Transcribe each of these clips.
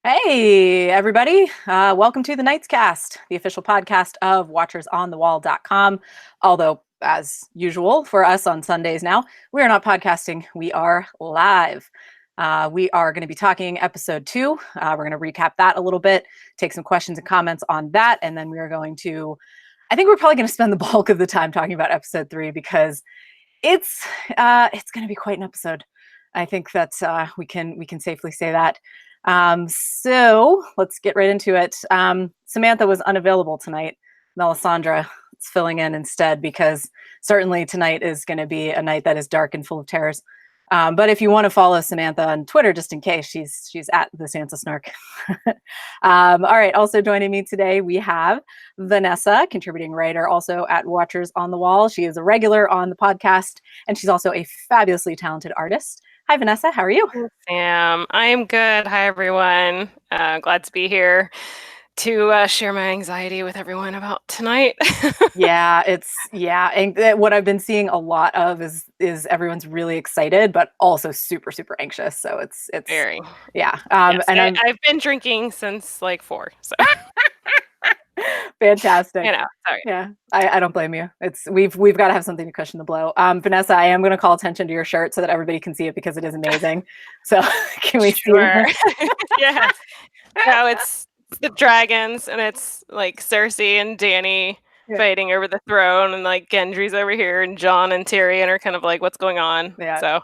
Hey, everybody. Welcome to the Knights Cast, the official podcast of WatchersOnTheWall.com. Although, as usual for us on Sundays now, we are not podcasting, we are live. We are going to be talking episode 2. We're going to recap that a little bit, take some questions and comments on that, and then we are going to, I think we're probably going to spend the bulk of the time talking about episode 3 because it's going to be quite an episode. I think that we can safely say that. So let's get right into it. Samantha was unavailable tonight. Melisandre is filling in instead because certainly tonight is going to be a night that is dark and full of terrors. But if you want to follow Samantha on Twitter, just in case, she's at the Sansa Snark. All right. Also joining me today, we have Vanessa, contributing writer, also at Watchers on the Wall. She is a regular on the podcast, and she's also a fabulously talented artist. Hi, Vanessa. How are you? Sam, I'm good. Hi, everyone. Glad to be here to share my anxiety with everyone about tonight. And what I've been seeing a lot of is everyone's really excited, but also super super anxious. So it's Very. yeah. Yes, And I've been drinking since like 4. So fantastic. sorry. Yeah, I don't blame you. We've got to have something to cushion the blow. Vanessa, I am going to call attention to your shirt so that everybody can see it because it is amazing. So can we see it? Yeah. No, it's the dragons, and it's like Cersei and Dany fighting over the throne, and like Gendry's over here, and Jon and Tyrion are kind of like, what's going on? Yeah. So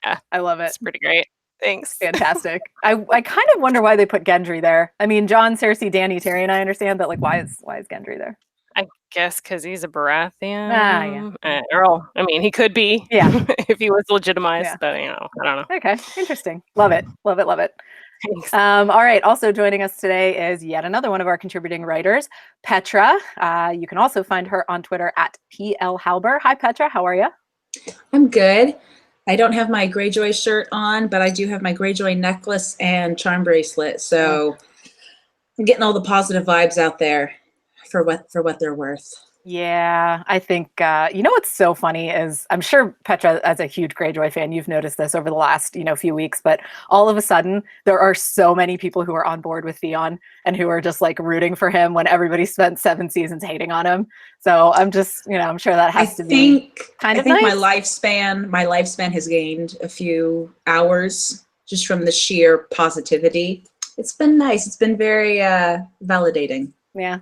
yeah, I love it. It's pretty great. Thanks. Fantastic. I kind of wonder why they put Gendry there. I mean, Jon, Cersei, Dany, Tyrion, I understand, but like, why is Gendry there? I guess because he's a Baratheon. Yeah. I mean, he could be. Yeah. If he was legitimized, but I don't know. Okay, interesting. Love it. Thanks. All right. Also joining us today is yet another one of our contributing writers, Petra. You can also find her on Twitter at PLHalber. Hi, Petra. How are you? I'm good. I don't have my Greyjoy shirt on, but I do have my Greyjoy necklace and charm bracelet. So I'm getting all the positive vibes out there for what they're worth. Yeah, I think what's so funny is I'm sure Petra, as a huge Greyjoy fan, you've noticed this over the last few weeks, but all of a sudden there are so many people who are on board with Theon and who are just like rooting for him when everybody spent 7 seasons hating on him. So I'm just I'm sure that has to be kind of nice. My lifespan has gained a few hours just from the sheer positivity. It's been nice. It's been very validating. Yeah.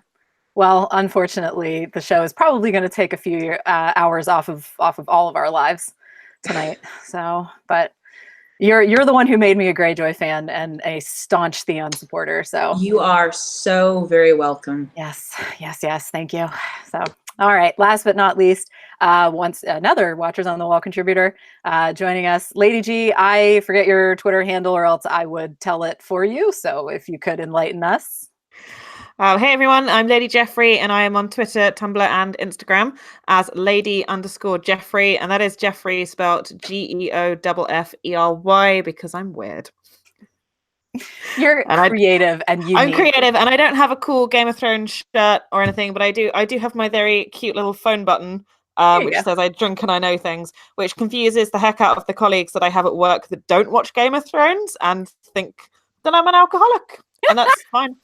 Well, unfortunately, the show is probably going to take a few hours off of all of our lives tonight. So, but you're the one who made me a Greyjoy fan and a staunch Theon supporter. So you are so very welcome. Yes. Thank you. So, all right. Last but not least, once another Watchers on the Wall contributor joining us, Lady G. I forget your Twitter handle, or else I would tell it for you. So, if you could enlighten us. Hey everyone, I'm Lady Jeffrey, and I am on Twitter, Tumblr, and Instagram as Lady_Jeffrey, and that is Jeffrey spelled GEOFFERY because I'm weird. You're creative and unique. I'm creative, and I don't have a cool Game of Thrones shirt or anything, but I do have my very cute little phone button, which says I drink and I know things, which confuses the heck out of the colleagues that I have at work that don't watch Game of Thrones and think that I'm an alcoholic, and that's fine.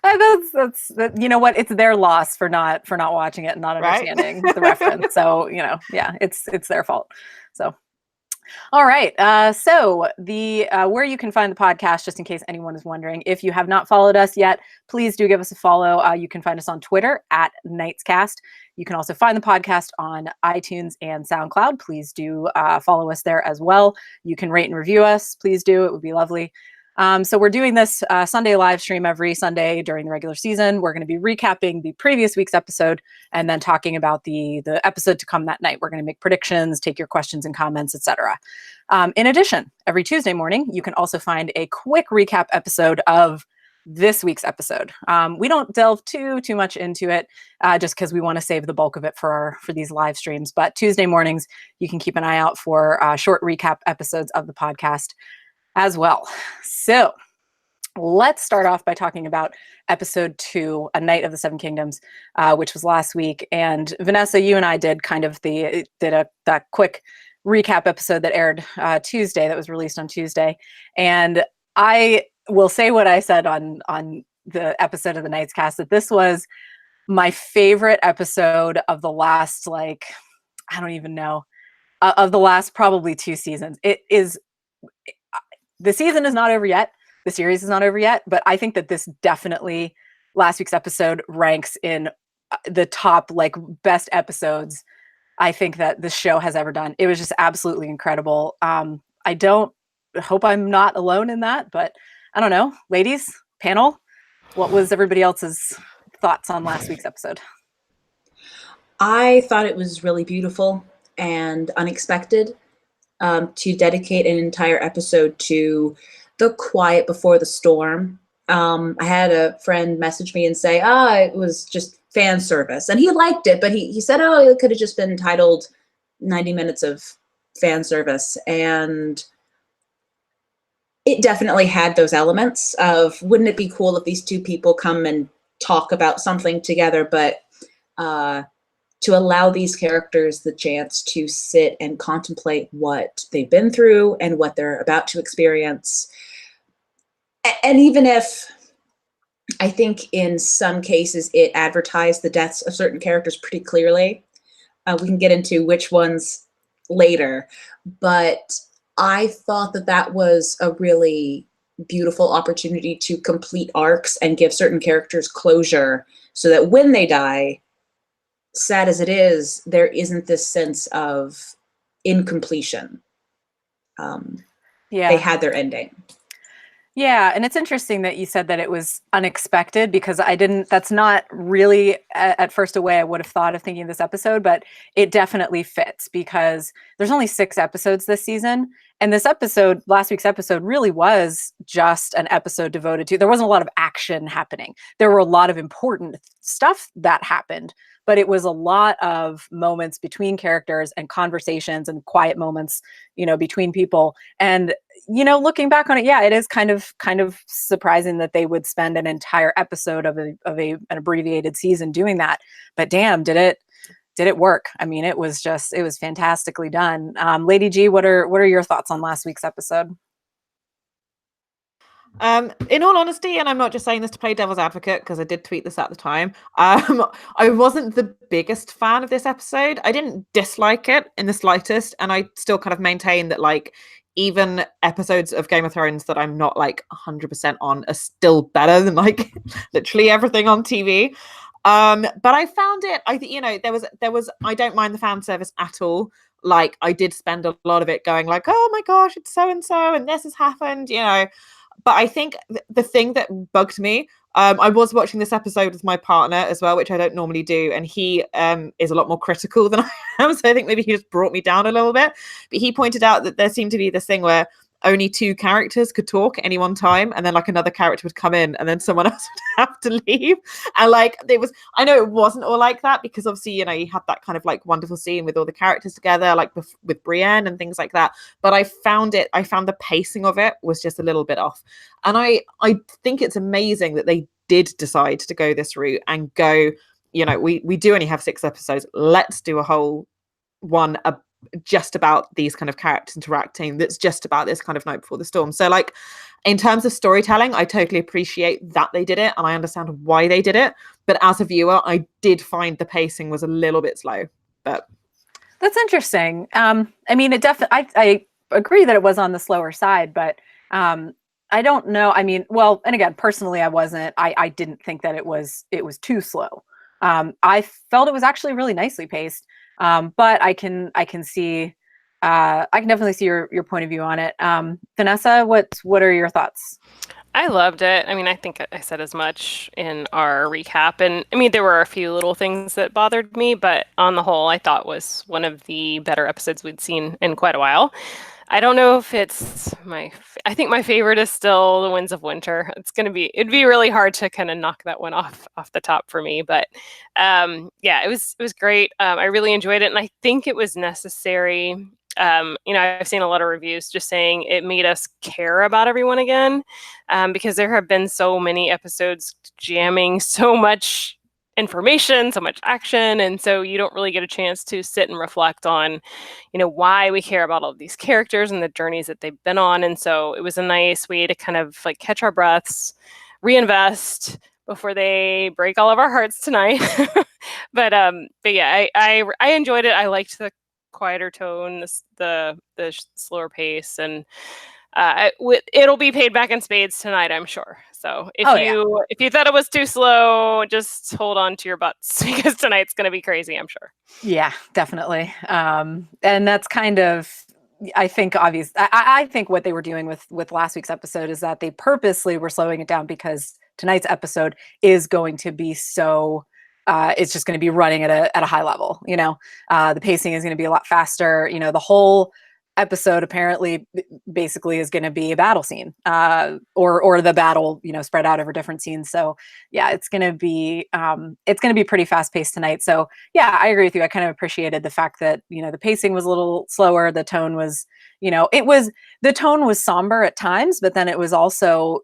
That's you know what, it's their loss for not watching it and not understanding the reference. So it's their fault. So all right, so the where you can find the podcast, just in case anyone is wondering, if you have not followed us yet, please do give us a follow. You can find us on Twitter at KnightsCast. You can also find the podcast on iTunes and SoundCloud. Please do follow us there as well. You can rate and review us. Please do. It would be lovely. So we're doing this Sunday live stream every Sunday during the regular season. We're going to be recapping the previous week's episode and then talking about the episode to come that night. We're going to make predictions, take your questions and comments, etc. In addition, every Tuesday morning, you can also find a quick recap episode of this week's episode. We don't delve too much into it just because we want to save the bulk of it for these live streams. But Tuesday mornings, you can keep an eye out for short recap episodes of the podcast as well. So let's start off by talking about episode 2, A Knight of the Seven Kingdoms, which was last week. And Vanessa, you and I did kind of that quick recap episode that aired Tuesday, that was released on Tuesday. And I will say what I said on the episode of the Night's Cast, that this was my favorite episode of the last, like, I don't even know, of the last probably 2 seasons. It is, the season is not over yet. The series is not over yet, but I think that this definitely, last week's episode ranks in the top, like, best episodes I think that this show has ever done. It was just absolutely incredible. I don't hope I'm not alone in that, but I don't know. Ladies, panel, what was everybody else's thoughts on last week's episode? I thought it was really beautiful and unexpected, to dedicate an entire episode to the quiet before the storm. I had a friend message me and say, it was just fan service. And he liked it, but he said, it could have just been titled 90 minutes of fan service. And it definitely had those elements of, wouldn't it be cool if these two people come and talk about something together, but to allow these characters the chance to sit and contemplate what they've been through and what they're about to experience. And even if I think in some cases it advertised the deaths of certain characters pretty clearly, we can get into which ones later, but I thought that that was a really beautiful opportunity to complete arcs and give certain characters closure, so that when they die, sad as it is, there isn't this sense of incompletion. They had their ending. Yeah, and it's interesting that you said that it was unexpected, because that's not really at first a way I would have thought of thinking of this episode, but it definitely fits because there's only 6 episodes this season. And this episode, last week's episode, really was just an episode devoted to, there wasn't a lot of action happening. There were a lot of important stuff that happened, but it was a lot of moments between characters and conversations and quiet moments, between people. And, looking back on it, yeah, it is kind of surprising that they would spend an entire episode of an abbreviated season doing that. But damn, did it work? I mean, it was fantastically done. Lady G, what are your thoughts on last week's episode? In all honesty, and I'm not just saying this to play devil's advocate, because I did tweet this at the time, I wasn't the biggest fan of this episode. I didn't dislike it in the slightest, and I still kind of maintain that, like, even episodes of Game of Thrones that I'm not like 100% on are still better than like literally everything on TV. But I found it, I think, there was, I don't mind the fan service at all. Like, I did spend a lot of it going like, oh my gosh, it's so-and-so, and this has happened, But I think the thing that bugged me, I was watching this episode with my partner as well, which I don't normally do. And he is a lot more critical than I am. So I think maybe he just brought me down a little bit. But he pointed out that there seemed to be this thing where only 2 characters could talk at any one time, and then like another character would come in and then someone else would have to leave. And like, I know it wasn't all like that, because obviously, you had that kind of like wonderful scene with all the characters together, like with Brienne and things like that. But I found the pacing of it was just a little bit off. And I think it's amazing that they did decide to go this route and go, we do only have 6 episodes. Let's do a whole one just about these kind of characters interacting, that's just about this kind of Night Before the Storm. So like, in terms of storytelling, I totally appreciate that they did it, and I understand why they did it. But as a viewer, I did find the pacing was a little bit slow. But that's interesting. I mean, it definitely, I agree that it was on the slower side, but I don't know. I mean, well, and again, personally, I didn't think that it was too slow. I felt it was actually really nicely paced. But I can see, I can definitely see your point of view on it. Vanessa, what are your thoughts? I loved it. I mean, I think I said as much in our recap, and I mean, there were a few little things that bothered me, but on the whole, I thought was one of the better episodes we'd seen in quite a while. I don't know if it's I think my favorite is still The Winds of Winter. It'd be really hard to kind of knock that one off the top for me. But yeah, it was great. I really enjoyed it. And I think it was necessary. I've seen a lot of reviews just saying it made us care about everyone again, because there have been so many episodes jamming so much information, so much action, and so you don't really get a chance to sit and reflect on, why we care about all of these characters and the journeys that they've been on. And so it was a nice way to kind of like catch our breaths, reinvest before they break all of our hearts tonight. but yeah, I enjoyed it. I liked the quieter tone, the slower pace, and it'll be paid back in spades tonight, I'm sure. So if you thought it was too slow, just hold on to your butts because tonight's going to be crazy, I'm sure. Yeah, definitely. And that's kind of, I think, obvious. I think what they were doing with last week's episode is that they purposely were slowing it down because tonight's episode is going to be so. It's just going to be running at a high level. The pacing is going to be a lot faster. The whole episode apparently basically is going to be a battle scene, or the battle, spread out over different scenes. So yeah, it's going to be pretty fast paced tonight. So yeah, I agree with you. I kind of appreciated the fact that, the pacing was a little slower. The tone was, the tone was somber at times, but then it was also,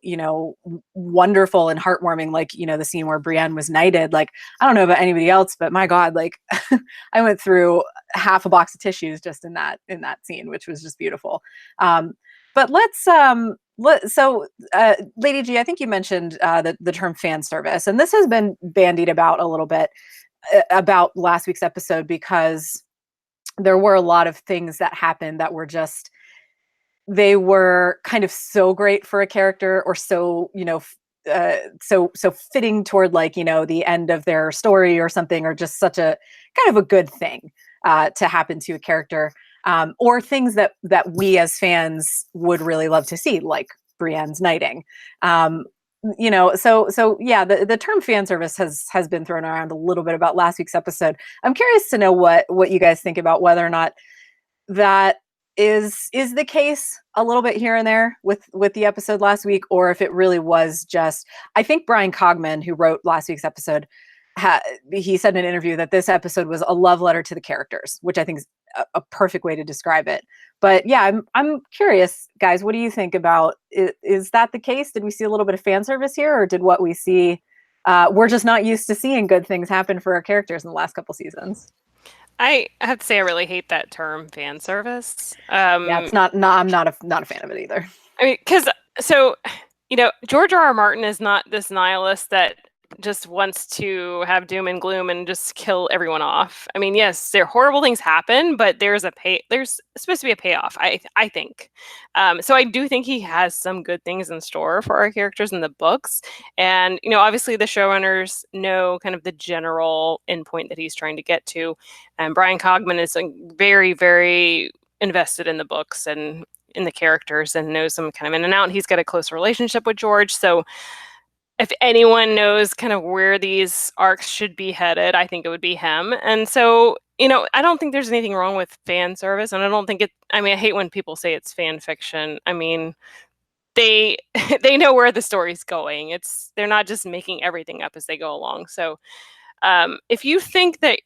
wonderful and heartwarming. Like, the scene where Brienne was knighted. Like, I don't know about anybody else, but my God, like I went through half a box of tissues just in that scene, which was just beautiful. But so Lady G, I think you mentioned the term fan service, and this has been bandied about a little bit about last week's episode because there were a lot of things that happened that were just, they were kind of so great for a character, or so, so fitting toward like, the end of their story or something, or just such a kind of a good thing to happen to a character, or things that we as fans would really love to see, like Brienne's knighting. So yeah, the term fan service has been thrown around a little bit about last week's episode. I'm curious to know what you guys think about whether or not that is the case a little bit here and there with the episode last week, or if it really was just, I think Brian Cogman, who wrote last week's episode, he said in an interview that this episode was a love letter to the characters, which I think is a perfect way to describe it. But yeah, I'm curious, guys, what do you think about it? Is that the case? Did we see a little bit of fan service here, or did what we see, we're just not used to seeing good things happen for our characters in the last couple seasons? I have to say I really hate that term, fan service. Yeah, it's not. No, I'm not a fan of it either. I mean, because George R.R. Martin is not this nihilist that just wants to have doom and gloom and just kill everyone off. I mean, yes, horrible things happen, but there's supposed to be a payoff, I think. So I do think he has some good things in store for our characters in the books. And, obviously the showrunners know kind of the general endpoint that he's trying to get to. And Brian Cogman is very, very invested in the books and in the characters and knows them kind of in and out. He's got a close relationship with George. So if anyone knows kind of where these arcs should be headed, I think it would be him. And so, I don't think there's anything wrong with fan service. And I don't think I hate when people say it's fan fiction. I mean, they know where the story's going. They're not just making everything up as they go along. So if you think that,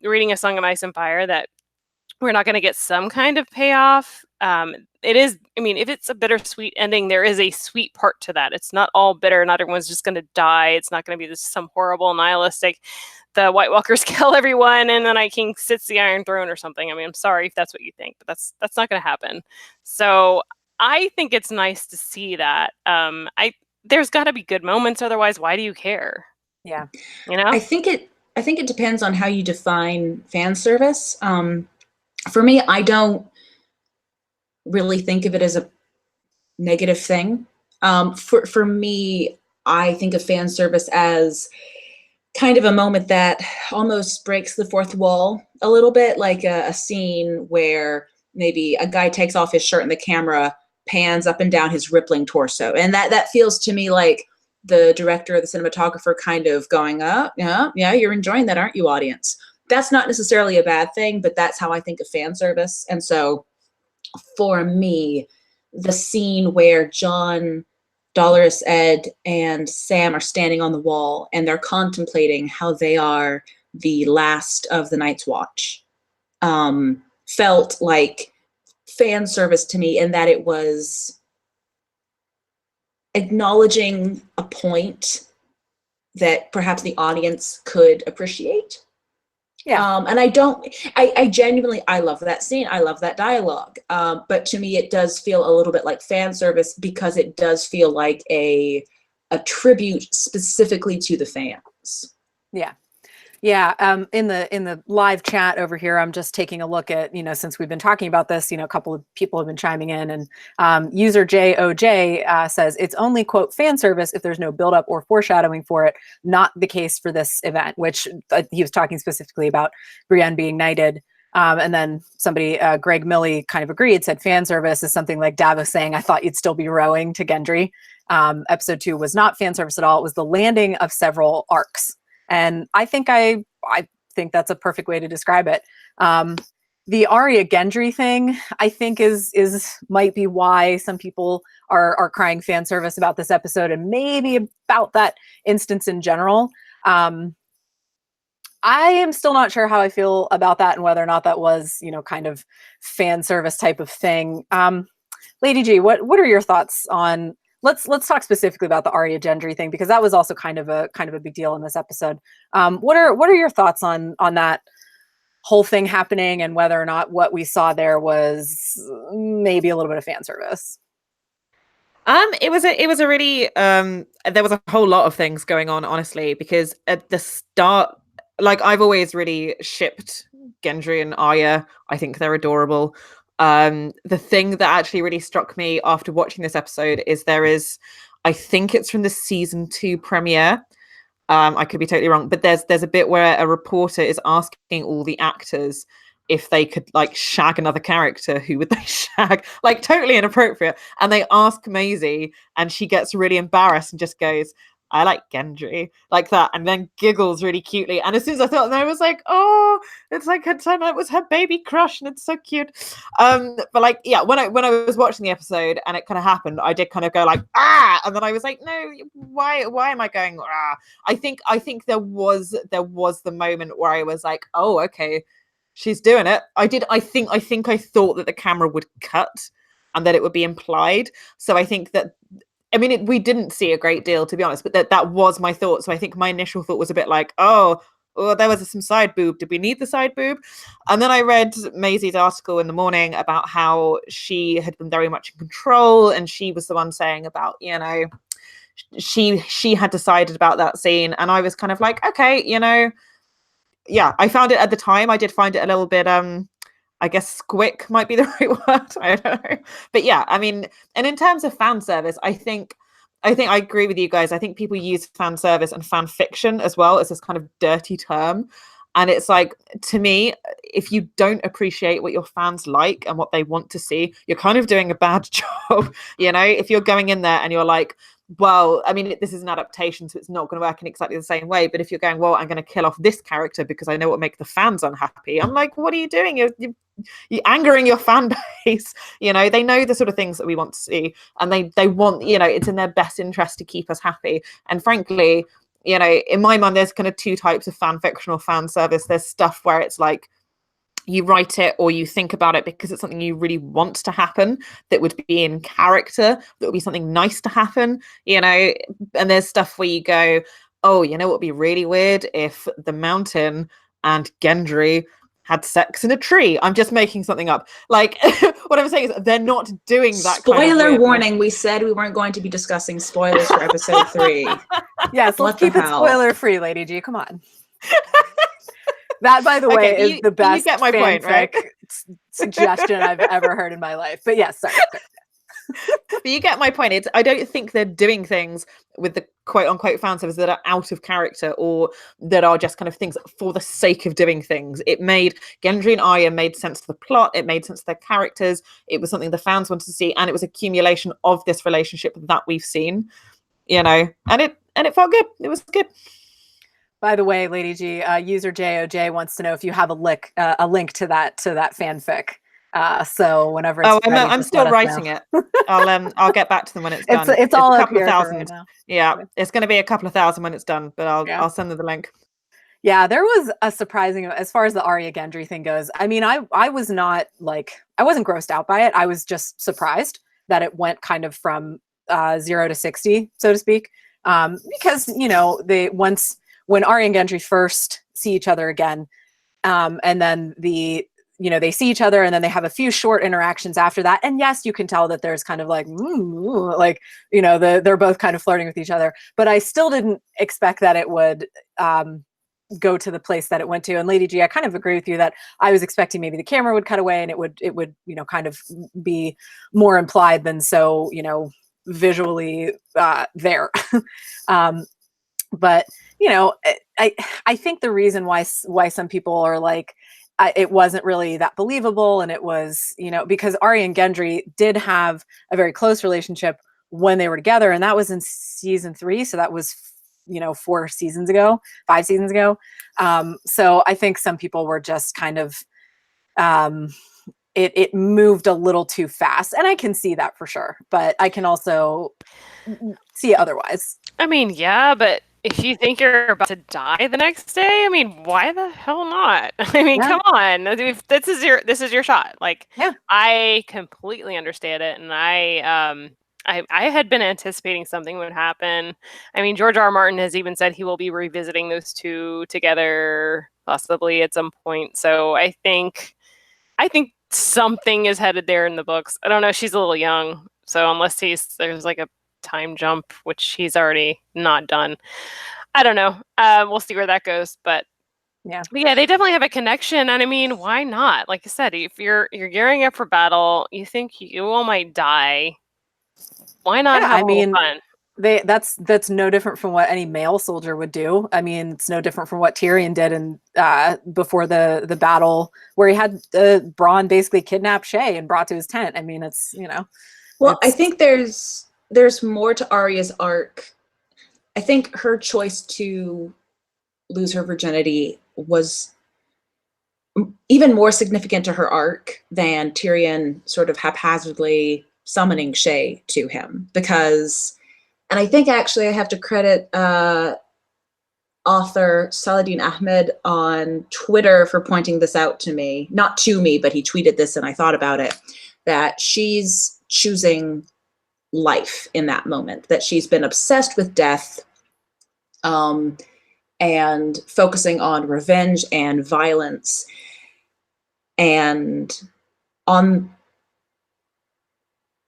reading A Song of Ice and Fire, that we're not going to get some kind of payoff, it is, if it's a bittersweet ending, there is a sweet part to that. It's not all bitter. Not everyone's just going to die. It's not going to be some horrible nihilistic, the White Walkers kill everyone and the Night King sits the Iron Throne or something. I'm sorry if that's what you think, but that's not going to happen. So I think it's nice to see that. There's got to be good moments. Otherwise, why do you care? Yeah. I think it depends on how you define fan service. For me, I don't really think of it as a negative thing. For me, I think of fan service as kind of a moment that almost breaks the fourth wall a little bit, like a scene where maybe a guy takes off his shirt and the camera pans up and down his rippling torso. And that feels to me like the director or the cinematographer kind of going, yeah, you're enjoying that, aren't you, audience? That's not necessarily a bad thing, but that's how I think of fan service. And so for me, the scene where Jon, Dolorous Edd, and Sam are standing on the wall and they're contemplating how they are the last of the Night's Watch felt like fan service to me, in that it was acknowledging a point that perhaps the audience could appreciate. Yeah. And I genuinely, I love that scene. I love that dialogue. But to me, it does feel a little bit like fan service because it does feel like a tribute specifically to the fans. Yeah. Yeah, in the live chat over here, I'm just taking a look at, since we've been talking about this, a couple of people have been chiming in, and user JOJ says it's only, quote, fan service if there's no buildup or foreshadowing for it. Not the case for this event, which he was talking specifically about Brienne being knighted. And then somebody, Greg Milley, kind of agreed, said fan service is something like Davos saying, I thought you'd still be rowing to Gendry. Episode 2 was not fan service at all. It was the landing of several arcs. And I think think that's a perfect way to describe it. The Arya Gendry thing, I think, is might be why some people are crying fan service about this episode, and maybe about that instance in general. I am still not sure how I feel about that and whether or not that was, kind of fan service type of thing. Lady G, what are your thoughts on? Let's talk specifically about the Arya Gendry thing, because that was also kind of a big deal in this episode. What are your thoughts on that whole thing happening, and whether or not what we saw there was maybe a little bit of fan service? It was a really there was a whole lot of things going on, honestly, because at the start, like, I've always really shipped Gendry and Arya. I think they're adorable. The thing that actually really struck me after watching this episode is I think it's from the season 2 premiere. I could be totally wrong, but there's a bit where a reporter is asking all the actors if they could, like, shag another character. Who would they shag? Like, totally inappropriate. And they ask Maisie, and she gets really embarrassed and just goes, I like Gendry, like that, and then giggles really cutely. And as soon as I thought that, I was like, oh, it's like her time, it was her baby crush, and it's so cute. But like, yeah, when I was watching the episode and it kind of happened, I did kind of go like, ah, and then I was like, no, why am I going, ah? I think there was the moment where I was like, oh, okay, she's doing it. I think I thought that the camera would cut and that it would be implied. So I think that, I mean, we didn't see a great deal, to be honest, but that was my thought. So I think my initial thought was a bit like, oh, there was some side boob. Did we need the side boob? And then I read Maisie's article in the morning about how she had been very much in control, and she was the one saying about, she had decided about that scene. And I was kind of like, okay, yeah, I found it at the time. I did find it a little bit, I guess squick might be the right word. I don't know. But yeah, I mean, and in terms of fan service, I think I agree with you guys. I think people use fan service and fan fiction as well as this kind of dirty term. And it's like, to me, if you don't appreciate what your fans like and what they want to see, you're kind of doing a bad job. If you're going in there and you're like, well, I mean, this is an adaptation, so it's not going to work in exactly the same way. But if you're going, well, I'm going to kill off this character because I know what will make the fans unhappy. I'm like, what are you doing? You're angering your fan base. They know the sort of things that we want to see, and they want, it's in their best interest to keep us happy. And frankly, in my mind, there's kind of two types of fan fiction or fan service. There's stuff where it's like, you write it or you think about it because it's something you really want to happen, that would be in character, that would be something nice to happen, and there's stuff where you go, oh, what would be really weird if the Mountain and Gendry had sex in a tree. I'm just making something up. Like, what I'm saying is they're not doing that. Spoiler warning, we said we weren't going to be discussing spoilers for episode 3. Yes, let's keep it spoiler free, Lady G. Come on. That, by the way, is the best you get my point, right? Suggestion I've ever heard in my life. But yes, sorry. But you get my point. I don't think they're doing things with the quote unquote fan service that are out of character or that are just kind of things for the sake of doing things. It made Gendry and Arya made sense to the plot. It made sense to their characters. It was something the fans wanted to see, and it was accumulation of this relationship that we've seen. And it felt good. It was good. By the way, Lady G, user JOJ wants to know if you have a link to that fanfic. So whenever it's ready, I'm still writing it. I'll get back to them when it's done. It's all a up couple here of thousand. right now. Yeah, it's going to be a couple of thousand when it's done, but I'll send them the link. Yeah, there was a surprising, as far as the Arya Gendry thing goes. I mean, I was not I wasn't grossed out by it. I was just surprised that it went kind of from 0 to 60, so to speak. because when Arya and Gendry first see each other again, and then they see each other and then they have a few short interactions after that. And yes, you can tell that there's kind of like, they're both kind of flirting with each other, but I still didn't expect that it would go to the place that it went to. And Lady G, I kind of agree with you that I was expecting maybe the camera would cut away and it would, kind of be more implied than so, visually there. But, I think the reason why some people are like, it wasn't really that believable. And it was, because Arya and Gendry did have a very close relationship when they were together. And that was in season 3. So that was, 5 seasons ago. So I think some people were just kind of, it moved a little too fast. And I can see that for sure. But I can also see it otherwise. I mean, yeah, but if you think you're about to die the next day, I mean, why the hell not? I mean, come on. This is your shot. Like, I completely understand it. And I had been anticipating something would happen. I mean, George R. R. Martin has even said he will be revisiting those two together possibly at some point. So I think something is headed there in the books. I don't know. She's a little young. So unless there's like a time jump, which he's already not done. I don't know. We'll see where that goes. But yeah, they definitely have a connection. And I mean, why not? Like I said, if you're gearing up for battle, you think you all might die. Why not have a little fun? That's no different from what any male soldier would do. I mean, it's no different from what Tyrion did in before the battle where he had Bronn basically kidnap Shay and brought to his tent. I mean, it's Well, I think there's more to Arya's arc. I think her choice to lose her virginity was even more significant to her arc than Tyrion sort of haphazardly summoning Shay to him. Because, and I think actually I have to credit author Saladin Ahmed on Twitter for pointing this out to me. Not to me, but he tweeted this and I thought about it, that she's choosing life in that moment, that she's been obsessed with death and focusing on revenge and violence, and on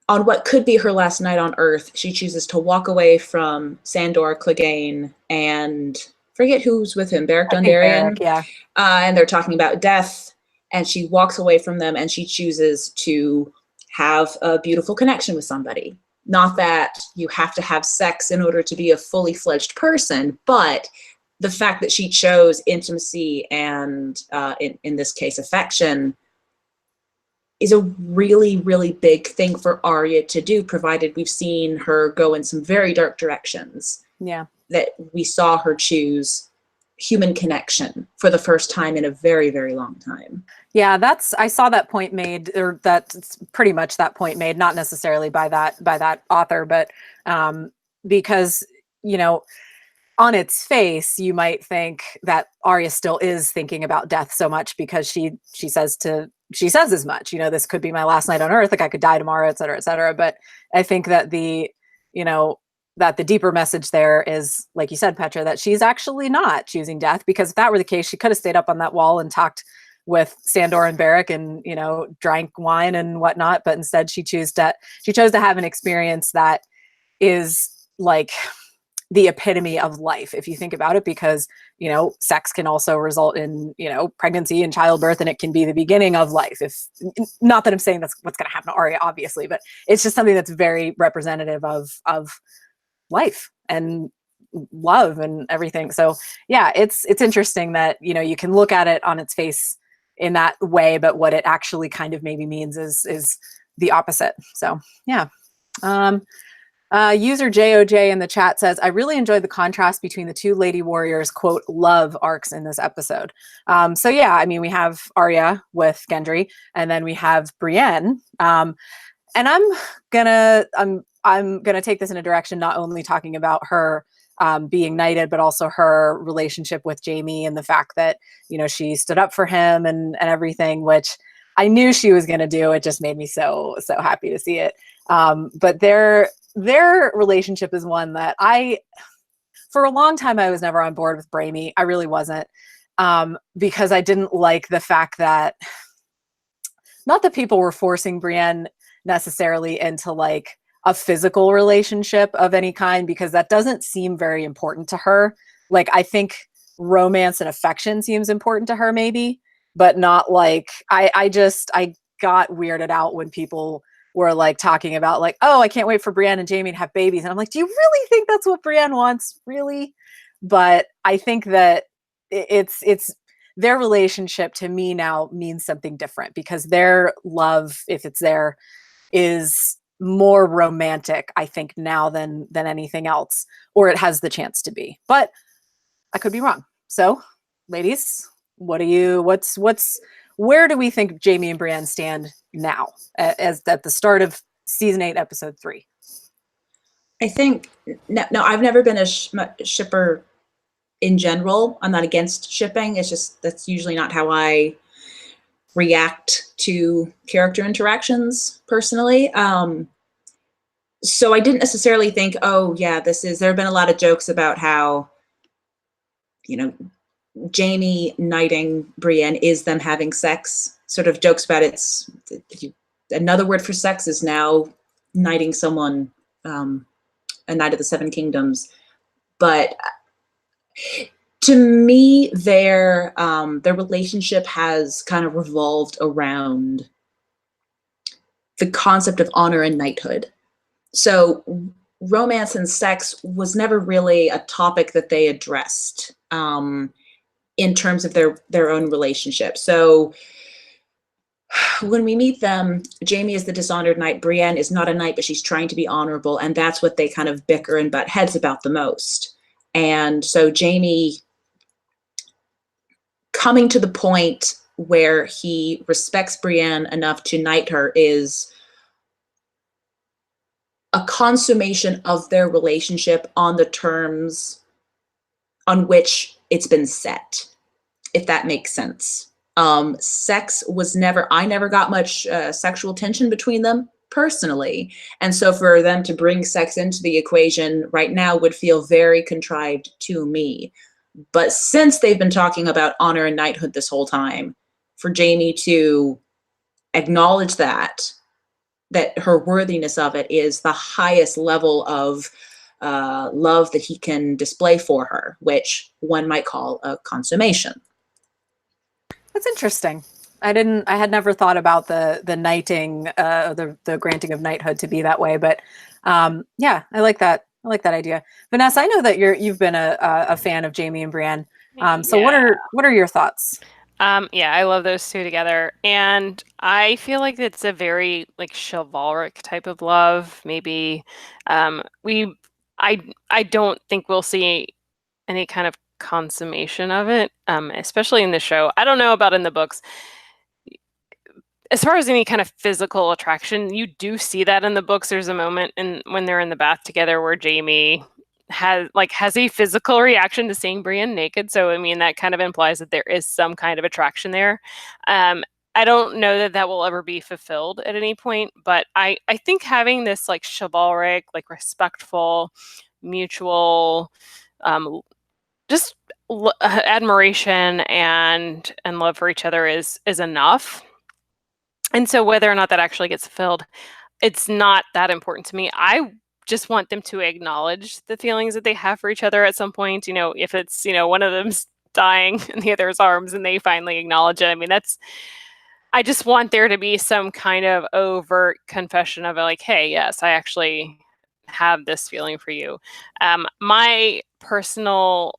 what could be her last night on Earth, she chooses to walk away from Sandor Clegane and forget who's with him, Beric Dondarrion. Yeah. And they're talking about death, and she walks away from them and she chooses to have a beautiful connection with somebody. Not that you have to have sex in order to be a fully fledged person, but the fact that she chose intimacy and in this case, affection is a really, really big thing for Arya to do, provided we've seen her go in some very dark directions. Yeah. That we saw her choose human connection for the first time in a very, very long time. Yeah, I saw that point made, or that's pretty much that point made, not necessarily by that author, but because, on its face, you might think that Arya still is thinking about death so much because she says as much, this could be my last night on Earth, like I could die tomorrow, et cetera, et cetera. But I think that the deeper message there is, like you said, Petra, that she's actually not choosing death, because if that were the case, she could have stayed up on that wall and talked with Sandor and Beric and, drank wine and whatnot. But instead she chose to have an experience that is like the epitome of life, if you think about it, because, sex can also result in, pregnancy and childbirth, and it can be the beginning of life. Not that I'm saying that's what's going to happen to Arya, obviously, but it's just something that's very representative of life and love and everything. So yeah, it's interesting that, you can look at it on its face in that way, but what it actually kind of maybe means is the opposite. So yeah. User JOJ in the chat says, I really enjoyed the contrast between the two Lady Warriors, quote, love arcs in this episode. So yeah, I mean, we have Arya with Gendry, and then we have Brienne. And I'm gonna take this in a direction, not only talking about her being knighted, but also her relationship with Jaime and the fact that, she stood up for him and everything, which I knew she was going to do. It just made me so happy to see it. But their relationship is one that for a long time, I was never on board with Braimy. I really wasn't, because I didn't like the fact that, not that people were forcing Brienne necessarily into like a physical relationship of any kind, because that doesn't seem very important to her. Like, I think romance and affection seems important to her maybe, but not like, I got weirded out when people were like talking about like, oh, I can't wait for Brienne and Jaime to have babies. And I'm like, do you really think that's what Brienne wants? Really? But I think that it's their relationship to me now means something different, because their love, if it's there, is more romantic, I think, now than anything else, or it has the chance to be. But I could be wrong. So, ladies, where do we think Jaime and Brienne stand now, as at the start of season 8, episode 3? I think no, I've never been a shipper in general. I'm not against shipping. It's just that's usually not how I react to character interactions personally. So I didn't necessarily think, oh yeah, there have been a lot of jokes about how, Jaime knighting Brienne is them having sex, sort of jokes about another word for sex is now knighting someone, a knight of the Seven Kingdoms. But to me, their relationship has kind of revolved around the concept of honor and knighthood. So romance and sex was never really a topic that they addressed in terms of their own relationship. So when we meet them, Jaime is the dishonored knight. Brienne is not a knight, but she's trying to be honorable. And that's what they kind of bicker and butt heads about the most. And so Jaime coming to the point where he respects Brienne enough to knight her is a consummation of their relationship on the terms on which it's been set, if that makes sense. Sex was I never got much sexual tension between them personally. And so for them to bring sex into the equation right now would feel very contrived to me. But since they've been talking about honor and knighthood this whole time, for Jaime to acknowledge that her worthiness of it is the highest level of love that he can display for her, which one might call a consummation. That's interesting. I had never thought about the knighting, the granting of knighthood to be that way, but yeah, I like that. I like that idea. Vanessa, I know that you've been a fan of Jaime and Brienne. So Yeah. what are your thoughts? Yeah, I love those two together, and I feel like it's a very like chivalric type of love. Maybe I don't think we'll see any kind of consummation of it, especially in the show. I don't know about in the books. As far as any kind of physical attraction, you do see that in the books. There's a moment when they're in the bath together where Jaime has a physical reaction to seeing Brienne naked. So I mean that kind of implies that there is some kind of attraction there. I don't know that will ever be fulfilled at any point, but I think having this like chivalric, like respectful, mutual, just admiration and love for each other is enough. And so whether or not that actually gets fulfilled, it's not that important to me. I just want them to acknowledge the feelings that they have for each other at some point. If it's, one of them's dying in the other's arms and they finally acknowledge it. I mean, I just want there to be some kind of overt confession of like, hey, yes, I actually have this feeling for you. My personal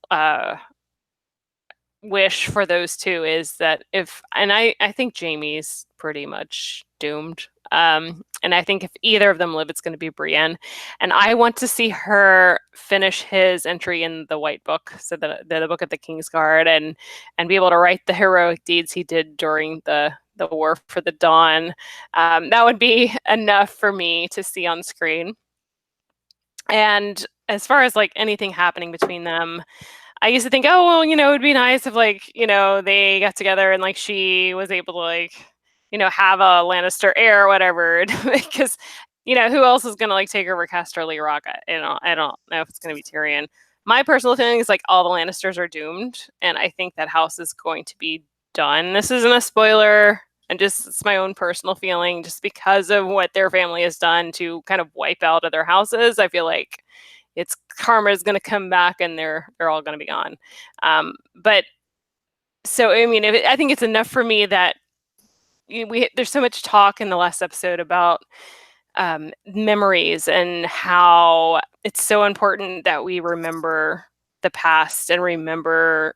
wish for those two is that I think Jaime's pretty much doomed. And I think if either of them live, it's going to be Brienne. And I want to see her finish his entry in the White Book, so the Book of the Kingsguard, and be able to write the heroic deeds he did during the War for the Dawn. That would be enough for me to see on screen. And as far as like anything happening between them, I used to think, oh, well, it would be nice if like, they got together and like she was able to like, have a Lannister heir or whatever, because who else is gonna like take over Casterly Rock? I don't know if it's gonna be Tyrion. My personal feeling is like all the Lannisters are doomed, and I think that house is going to be done. This isn't a spoiler, and just it's my own personal feeling, just because of what their family has done to kind of wipe out other houses. I feel like its karma is going to come back, and they're all going to be gone. But so I mean, I think it's enough for me that there's so much talk in the last episode about memories and how it's so important that we remember the past and remember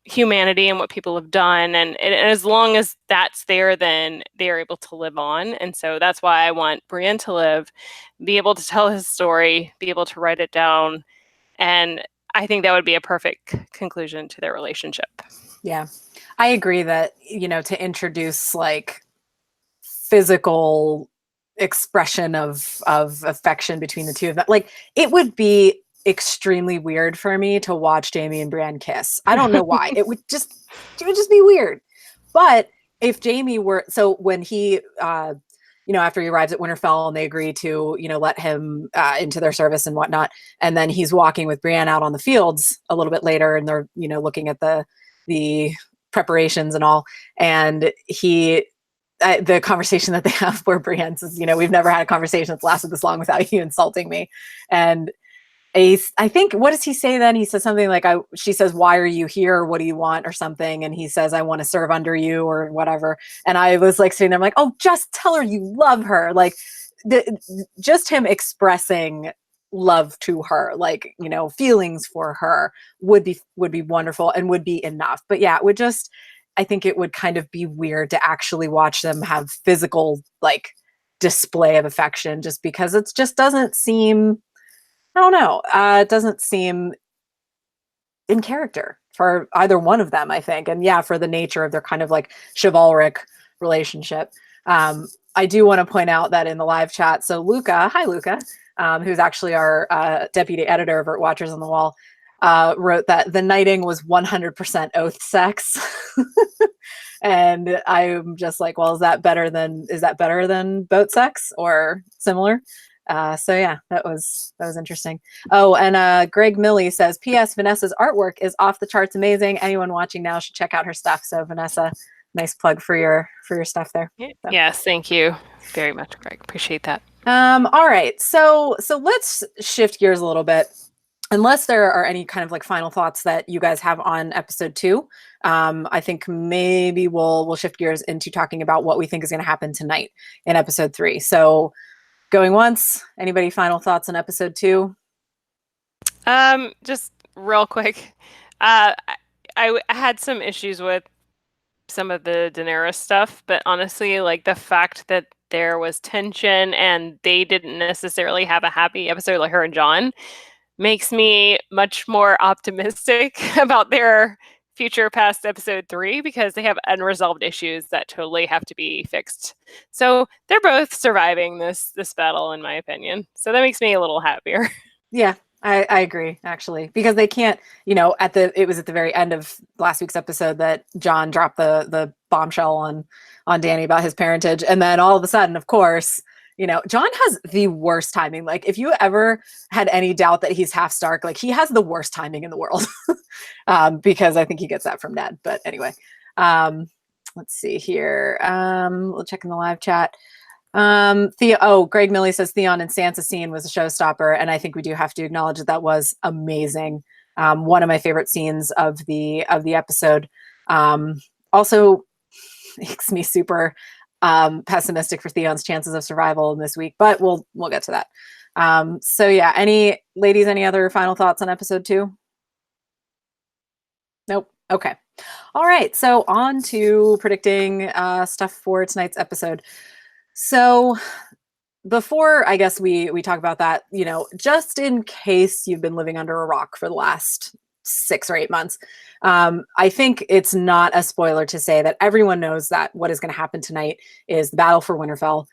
humanity and what people have done, and as long as that's there, then they are able to live on. And so that's why I want Brienne to live, be able to tell his story, be able to write it down, and I think that would be a perfect conclusion to their relationship. Yeah, I agree that to introduce like physical expression of affection between the two of them, like it would be extremely weird for me to watch Jaime and Brienne kiss. I don't know why. It would just be weird. But if Jaime were, so when he after he arrives at Winterfell and they agree to let him into their service and whatnot, and then he's walking with Brienne out on the fields a little bit later, and they're looking at the preparations and all, and the conversation that they have where Brienne says, we've never had a conversation that's lasted this long without you insulting me. And I think, what does he say then? He says something like, she says, why are you here? What do you want? Or something. And he says, I want to serve under you or whatever. And I was like sitting there, I'm like, oh, just tell her you love her. Like just him expressing love to her, like, feelings for her would be wonderful and would be enough. But yeah, I think it would kind of be weird to actually watch them have physical like display of affection, just because it just doesn't seem, I don't know. It doesn't seem in character for either one of them, I think. And yeah, for the nature of their kind of like chivalric relationship. I do want to point out that in the live chat, so Luca, hi Luca, who's actually our deputy editor over at Watchers on the Wall, wrote that the knighting was 100% oath sex. And I'm just like, well, is that better than boat sex or similar? So yeah, that was interesting. Oh, and Greg Milley says, P.S. Vanessa's artwork is off the charts amazing. Anyone watching now should check out her stuff. So Vanessa, nice plug for your stuff there. So. Yes, thank you very much, Greg. Appreciate that. All right, so let's shift gears a little bit. Unless there are any kind of like final thoughts that you guys have on episode 2, I think maybe we'll shift gears into talking about what we think is going to happen tonight in episode 3. So going once, anybody final thoughts on episode 2? Just real quick. I had some issues with some of the Daenerys stuff, but honestly, like the fact that there was tension and they didn't necessarily have a happy episode like her and Jon makes me much more optimistic about their future past episode 3, because they have unresolved issues that totally have to be fixed. So they're both surviving this battle, in my opinion. So that makes me a little happier. Yeah, I agree, actually, because they can't, it was at the very end of last week's episode that Jon dropped the bombshell on Dany about his parentage. And then all of a sudden, of course, Jon has the worst timing. Like, if you ever had any doubt that he's half Stark, like, he has the worst timing in the world. Because I think he gets that from Ned. But anyway, let's see here. We'll check in the live chat. Greg Milley says Theon and Sansa scene was a showstopper, and I think we do have to acknowledge that was amazing. One of my favorite scenes of the episode. Also makes me super pessimistic for Theon's chances of survival in this week, but we'll get to that. So yeah, any other final thoughts on episode 2? Nope. Okay. All right. So on to predicting stuff for tonight's episode. So before, I guess we talk about that, just in case you've been living under a rock for the last 6 or 8 months, I think it's not a spoiler to say that everyone knows that what is going to happen tonight is the battle for Winterfell.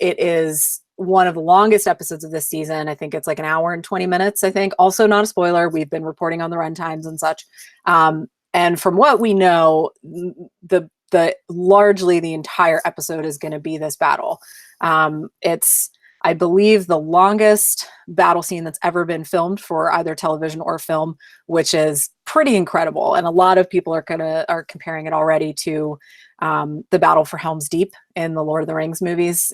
It is one of the longest episodes of this season. I think it's like 1 hour and 20 minutes, I think. Also not a spoiler. We've been reporting on the run times and such. And from what we know, the largely the entire episode is going to be this battle. It's, I believe, the longest battle scene that's ever been filmed for either television or film, which is pretty incredible. And a lot of people are comparing it already to the battle for Helm's Deep in the Lord of the Rings movies,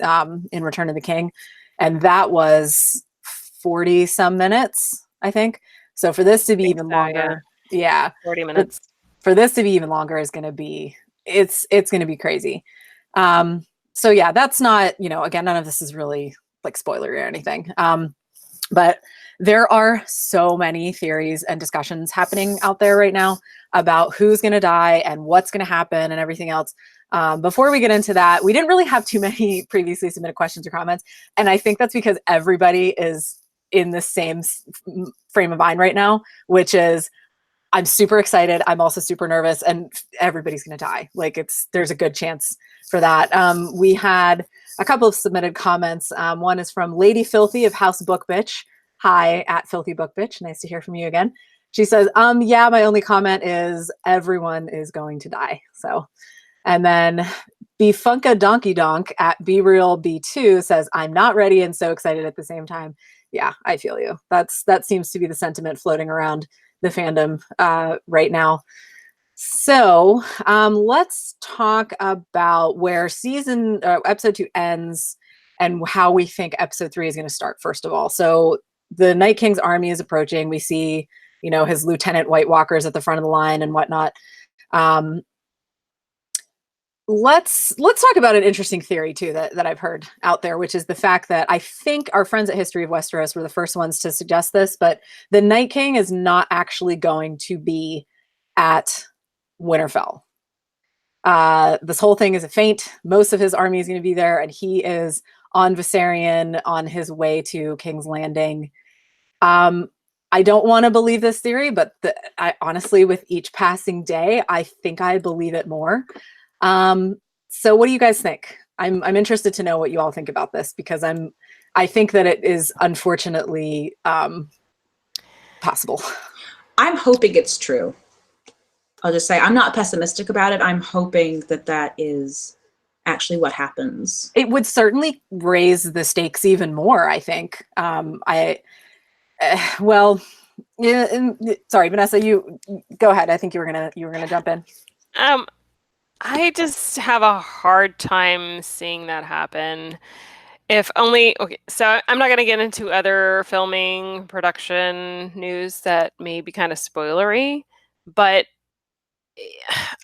in Return of the King. And that was 40 some minutes, I think. So for this to be even longer, 40 minutes. For this to be even longer is going to be, it's going to be crazy. So yeah, that's not, again, none of this is really like spoilery or anything. But there are so many theories and discussions happening out there right now about who's going to die and what's going to happen and everything else. Before we get into that, we didn't really have too many previously submitted questions or comments. And I think that's because everybody is in the same frame of mind right now, which is, I'm super excited. I'm also super nervous, and everybody's going to die. Like there's a good chance for that. We had a couple of submitted comments. One is from Lady Filthy of House Book Bitch. Hi, at Filthy Book Bitch. Nice to hear from you again. She says, yeah, my only comment is everyone is going to die. So, and then Befunka Donkey Donk at Be Real B2 says, I'm not ready and so excited at the same time. Yeah, I feel you. That seems to be the sentiment floating around the fandom right now. So let's talk about where episode 2 ends and how we think episode 3 is going to start, first of all. So the Night King's army is approaching. We see, his lieutenant White Walkers at the front of the line and whatnot. Let's talk about an interesting theory too that I've heard out there, which is the fact that I think our friends at History of Westeros were the first ones to suggest this, but the Night King is not actually going to be at Winterfell. This whole thing is a feint. Most of his army is going to be there, and he is on Viserion on his way to King's Landing. I don't want to believe this theory, but I honestly, with each passing day, I think I believe it more. So what do you guys think? I'm interested to know what you all think about this, because I think that it is unfortunately possible. I'm hoping it's true. I'll just say I'm not pessimistic about it. I'm hoping that is actually what happens. It would certainly raise the stakes even more, I think. Sorry, Vanessa, you go ahead. I think you were gonna jump in. I just have a hard time seeing that happen. If only, okay, so I'm not going to get into other filming, production news that may be kind of spoilery, but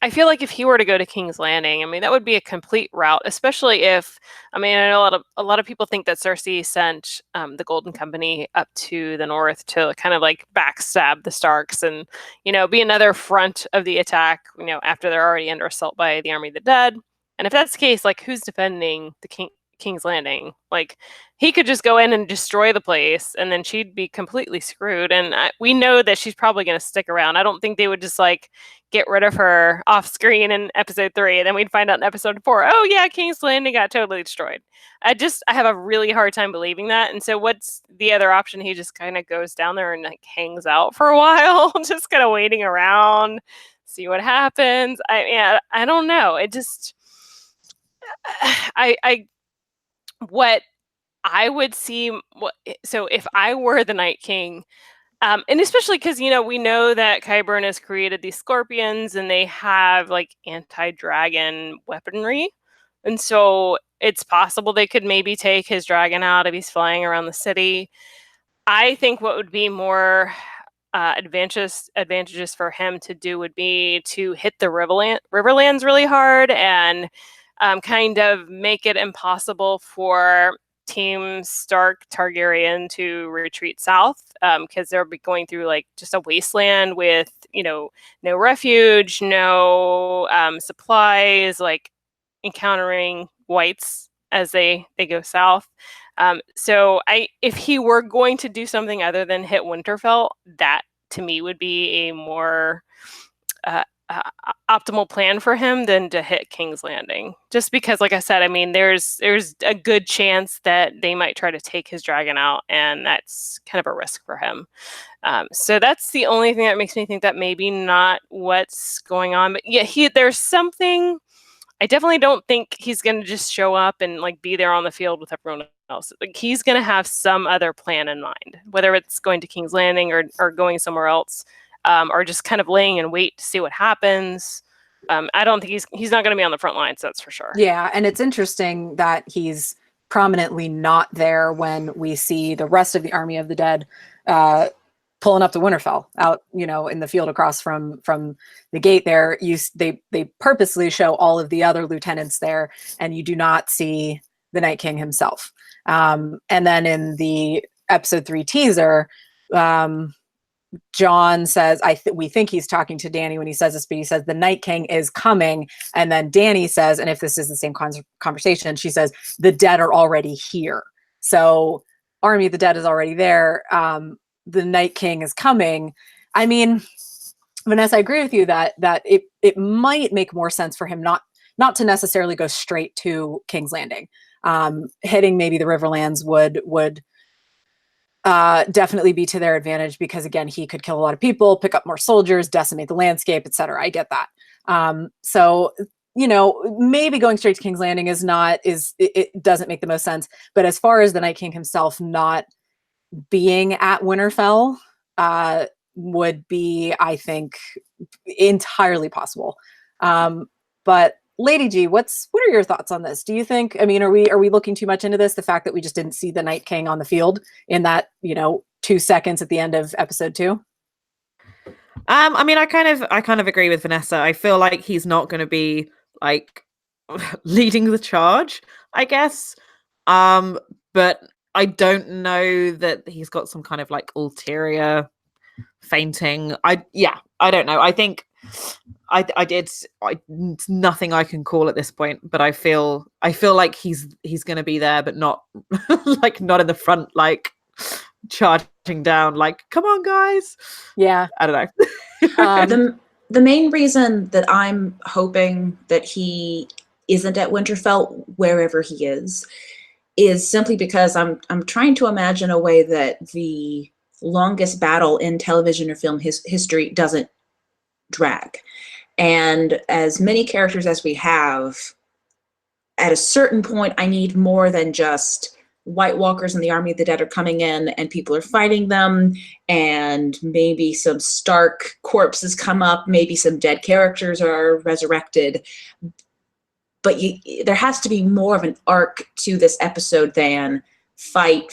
I feel like if he were to go to King's Landing, I mean, that would be a complete rout, especially if, I mean, I know a lot of people think that Cersei sent the Golden Company up to the north to kind of like backstab the Starks and, be another front of the attack, after they're already under assault by the Army of the Dead. And if that's the case, like, who's defending the King's Landing? Like, he could just go in and destroy the place, and then she'd be completely screwed. And we know that she's probably going to stick around. I don't think they would just like get rid of her off screen in episode 3, and then we'd find out in episode 4, oh yeah, King's Landing got totally destroyed. I have a really hard time believing that. And so what's the other option? He just kind of goes down there and like hangs out for a while, just kind of waiting around, see what happens. I don't know. It just, what I would see, so if I were the Night King, and especially because, we know that Qyburn has created these scorpions and they have like anti-dragon weaponry. And so it's possible they could maybe take his dragon out if he's flying around the city. I think what would be more advantageous for him to do would be to hit the Riverlands really hard and kind of make it impossible for Team Stark Targaryen to retreat south, because they'll be going through like just a wasteland with no refuge, no supplies, like encountering whites as they go south. So if he were going to do something other than hit Winterfell, that to me would be a more optimal plan for him than to hit King's Landing. Just because, like I said, I mean, there's a good chance that they might try to take his dragon out, and that's kind of a risk for him. So that's the only thing that makes me think that maybe not what's going on. But yeah, there's something I definitely don't think he's going to just show up and like be there on the field with everyone else. Like he's going to have some other plan in mind, whether it's going to King's Landing or going somewhere else, or just kind of laying in wait to see what happens. I don't think he's not going to be on the front lines. That's for sure. Yeah, and it's interesting that he's prominently not there when we see the rest of the army of the dead pulling up to Winterfell out, in the field across from the gate there. They purposely show all of the other lieutenants there, and you do not see the Night King himself. And then in the episode 3 teaser, John says, we think he's talking to Dany when he says this, but he says the Night King is coming. And then Dany says, and if this is the same conversation, she says, the dead are already here. So Army of the Dead is already there. The Night King is coming. I mean, Vanessa, I agree with you that it might make more sense for him not to necessarily go straight to King's Landing. Hitting maybe the Riverlands would definitely be to their advantage, because again, he could kill a lot of people, pick up more soldiers, decimate the landscape, etc. I get that. So maybe going straight to King's Landing it doesn't make the most sense. But as far as the Night King himself not being at Winterfell would be, I think, entirely possible. But Lady G, what are your thoughts on this? Do you think, are we looking too much into this? The fact that we just didn't see the Night King on the field in that, 2 seconds at the end of episode 2? I kind of agree with Vanessa. I feel like he's not going to be like leading the charge, I guess. But I don't know that he's got some kind of like ulterior fainting. I don't know. I think nothing I can call at this point, but I feel like he's going to be there, but not like not in the front, like charging down, like, come on guys. Yeah. I don't know. The main reason that I'm hoping that he isn't at Winterfell, wherever he is simply because I'm trying to imagine a way that the longest battle in television or film history doesn't drag. And as many characters as we have, at a certain point, I need more than just White Walkers and the Army of the Dead are coming in and people are fighting them, and maybe some Stark corpses come up, maybe some dead characters are resurrected. But there has to be more of an arc to this episode than fight,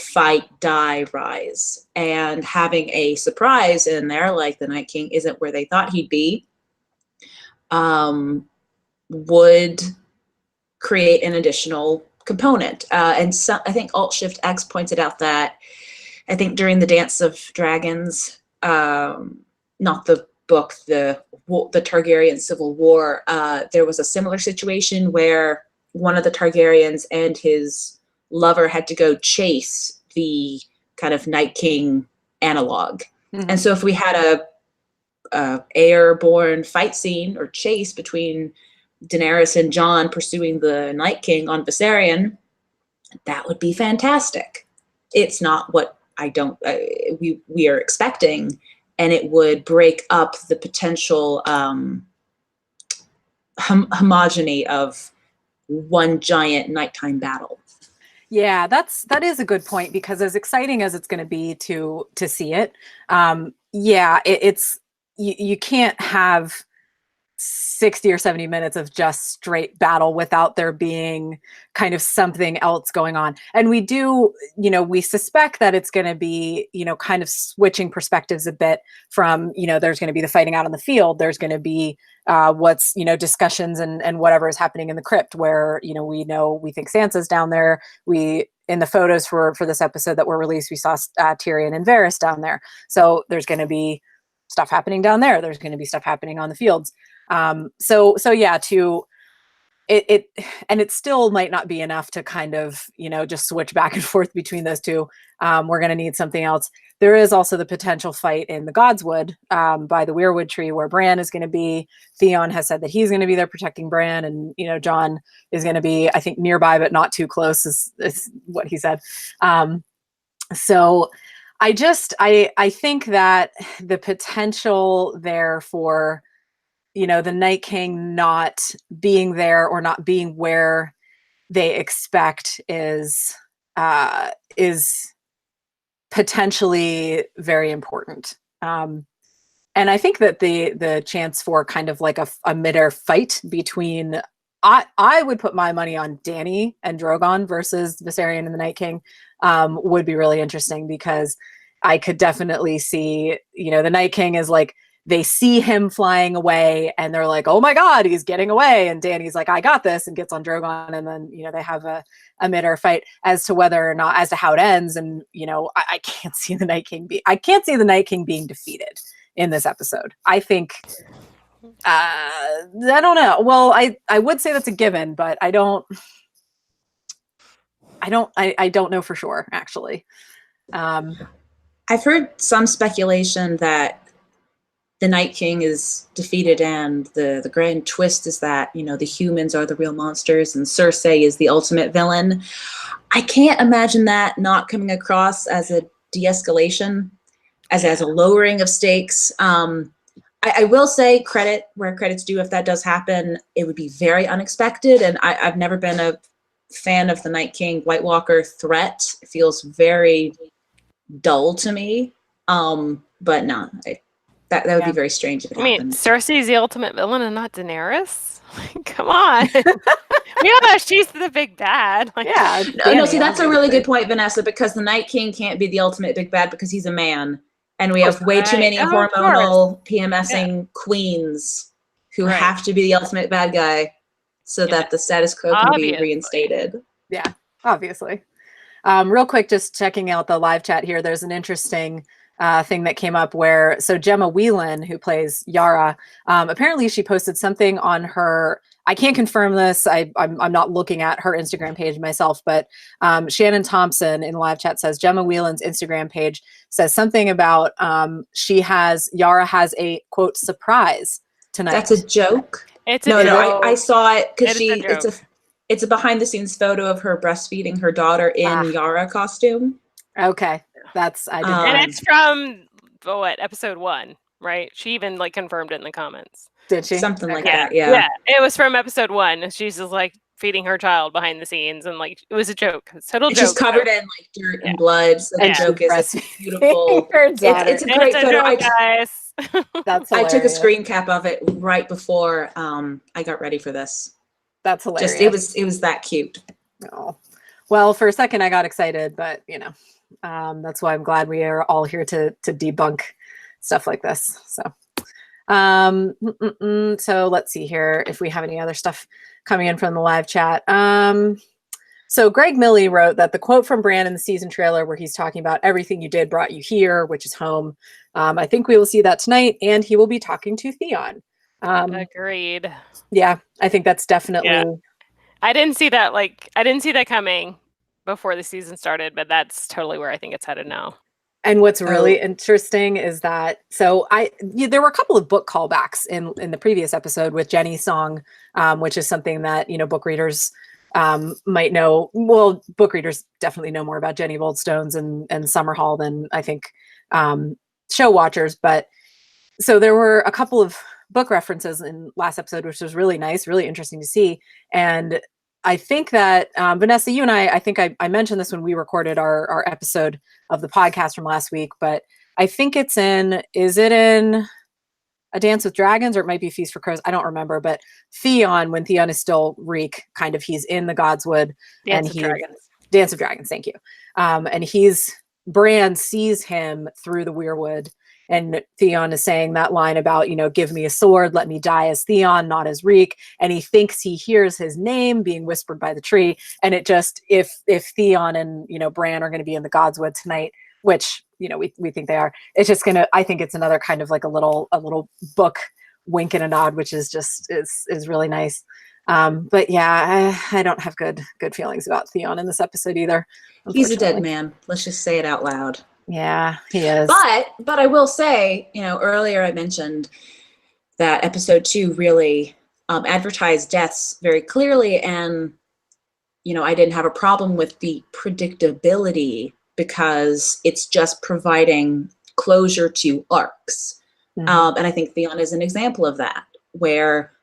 die, rise. And having a surprise in there, like the Night King isn't where they thought he'd be, would create an additional component. And so, I think Alt-Shift-X pointed out that, I think during the Dance of Dragons, not the book, the Targaryen Civil War, there was a similar situation where one of the Targaryens and his lover had to go chase the kind of Night King analog. Mm-hmm. And so if we had a airborne fight scene or chase between Daenerys and Jon pursuing the Night King on Viserion, that would be fantastic. It's not what we are expecting, and it would break up the potential homogeny of one giant nighttime battle. Yeah, that is a good point, because as exciting as it's going to be to see it, it's you can't have 60 or 70 minutes of just straight battle without there being kind of something else going on. And we do, we suspect that it's going to be, kind of switching perspectives a bit from, there's going to be the fighting out on the field. There's going to be what's, discussions and whatever is happening in the crypt, where, we think Sansa's down there. In the photos for this episode that were released, we saw Tyrion and Varys down there. So there's going to be stuff happening down there. There's going to be stuff happening on the fields. So yeah, and it still might not be enough to kind of, just switch back and forth between those two. We're going to need something else. There is also the potential fight in the Godswood, by the Weirwood tree, where Bran is going to be. Theon has said that he's going to be there protecting Bran, and, Jon is going to be, I think, nearby, but not too close is what he said. So I think that the potential there for the Night King not being there or not being where they expect is potentially very important. And I think that the chance for kind of like a mid-air fight between, I would put my money on Dany and Drogon versus Viserion and the Night King, would be really interesting, because I could definitely see, the Night King is like, they see him flying away and they're like, oh my God, he's getting away. And Dany's like, I got this, and gets on Drogon. And then, they have a mid-air fight as to whether or not, as to how it ends. And, I can't see the Night King being defeated in this episode. I think, I don't know. Well, I would say that's a given, but I don't know for sure, actually. I've heard some speculation that the Night King is defeated, and the grand twist is that, the humans are the real monsters and Cersei is the ultimate villain. I can't imagine that not coming across as a de-escalation, as a lowering of stakes. I will say, credit where credit's due. If that does happen, it would be very unexpected. And I've never been a fan of the Night King White Walker threat. It feels very dull to me. But no, that would be very strange if it happened. Cersei's the ultimate villain and not Daenerys? Come on. Yeah, she's the big bad. No, see, that's a really good point, Vanessa, because the Night King can't be the ultimate big bad because he's a man. And we have way too many hormonal PMSing queens who have to be the ultimate bad guy so that the status quo can be reinstated. Yeah, obviously. Real quick, just checking out the live chat here. There's an interesting thing that came up where, so Gemma Whelan, who plays Yara, apparently she posted something on her, I can't confirm this, I'm not looking at her Instagram page myself, but Shannon Thompson in the live chat says Gemma Whelan's Instagram page says something about Yara has a, quote, surprise tonight. That's a joke? It's a joke. I saw it because it's a behind the scenes photo of her breastfeeding her daughter in Yara costume. Okay. I didn't and it's from episode 1, right? She even confirmed it in the comments. Did she? Something like that, yeah. It was from episode 1. She's just feeding her child behind the scenes, and it was a joke. It's a total joke. She's covered in dirt and blood. So the joke is beautiful. It's a great photo, guys. That's hilarious. I took a screen cap of it right before I got ready for this. That's hilarious. It was that cute. Oh. Well, for a second I got excited, but that's why I'm glad we are all here to debunk stuff like this. So, so let's see here if we have any other stuff coming in from the live chat. So Greg Milley wrote that the quote from Bran in the season trailer where he's talking about everything you did brought you here, which is home. I think we will see that tonight, and he will be talking to Theon. Agreed. Yeah, I think that's definitely. Yeah. I didn't see that. I didn't see that coming before the season started, but that's totally where I think it's headed now. And what's really interesting is that, there were a couple of book callbacks in the previous episode with Jenny's song, which is something that, book readers might know. Well, book readers definitely know more about Jenny Goldstones and Summerhall than I think show watchers. But so there were a couple of book references in last episode, which was really nice, really interesting to see. And I think that Vanessa, you and I think I mentioned this when we recorded our episode of the podcast from last week, but I think is it in A Dance with Dragons, or it might be Feast for Crows? I don't remember, but Theon, when Theon is still Reek, kind of he's in the Godswood. Dance of Dragons, thank you. And Bran sees him through the weirwood, and Theon is saying that line about, give me a sword, let me die as Theon, not as Reek. And he thinks he hears his name being whispered by the tree. And it just, if Theon and, Bran are going to be in the Godswood tonight, which, we think they are, it's just I think it's another kind of a little book wink and a nod, which is just, is really nice. But yeah, I don't have good feelings about Theon in this episode either. He's a dead man. Let's just say it out loud. Yeah, he is. But I will say, earlier I mentioned that episode 2 really advertised deaths very clearly, and I didn't have a problem with the predictability because it's just providing closure to arcs. Mm-hmm. And I think Theon is an example of that. where,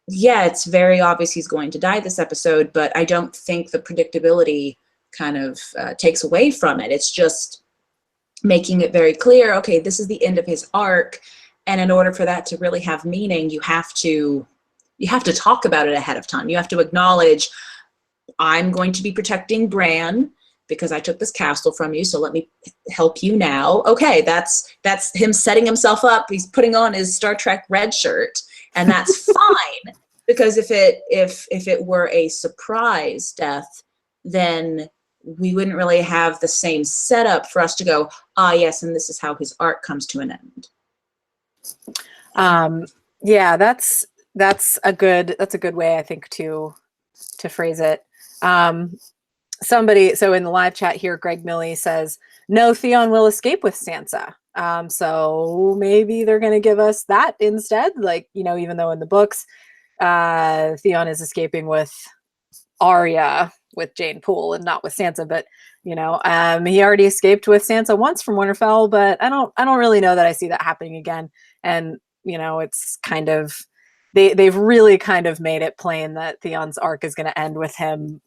yeah, it's very obvious he's going to die this episode, but I don't think the predictability kind of takes away from it. It's just making it very clear, okay, this is the end of his arc, and in order for that to really have meaning, you have to talk about it ahead of time. You have to acknowledge, I'm going to be protecting Bran because I took this castle from you, so let me help you now. Okay, that's him setting himself up. He's putting on his Star Trek red shirt, and that's fine, because if it were a surprise death, then we wouldn't really have the same setup for us to go, yes, and this is how his arc comes to an end. Yeah, that's a good way, I think, to phrase it. Somebody, so in the live chat here, Greg Milley says, no, Theon will escape with Sansa. So maybe they're going to give us that instead. Like, even though in the books, Theon is escaping with Arya, with Jane Poole, and not with Sansa. But, he already escaped with Sansa once from Winterfell, but I don't really know that I see that happening again. And, it's kind of, they've really kind of made it plain that Theon's arc is going to end with him,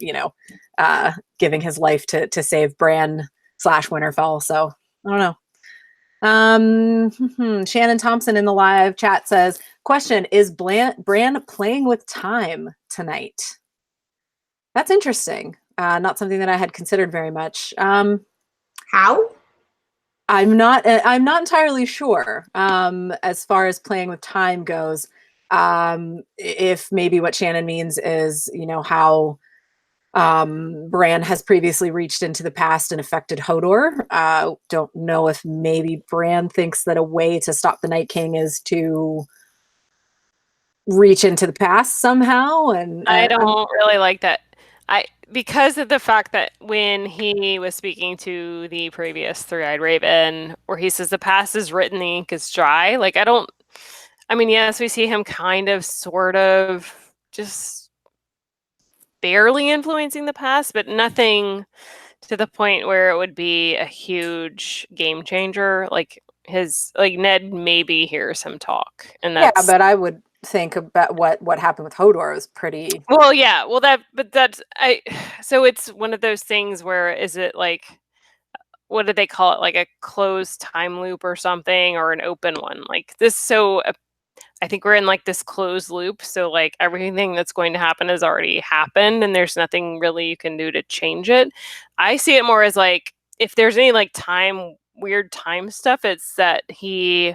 giving his life to save Bran / Winterfell. So I don't know. Shannon Thompson in the live chat says, question, is Bran playing with time tonight? That's interesting. Not something that I had considered very much. How? I'm not entirely sure. As far as playing with time goes, if maybe what Shannon means is, how Bran has previously reached into the past and affected Hodor. Don't know if maybe Bran thinks that a way to stop the Night King is to reach into the past somehow. And I don't really like that. Because of the fact that when he was speaking to the previous Three-Eyed Raven, where he says the past is written, the ink is dry. Like, yes, we see him kind of, sort of, just barely influencing the past, but nothing to the point where it would be a huge game changer. Like Ned maybe hears him talk, and that's, but I would think about what happened with Hodor was pretty well. Yeah, well, so it's one of those things where, is it like, what do they call it, like a closed time loop or something, or an open one like this? So I think we're in like this closed loop, so like everything that's going to happen has already happened and there's nothing really you can do to change it. I see it more as like, if there's any like weird time stuff, it's that he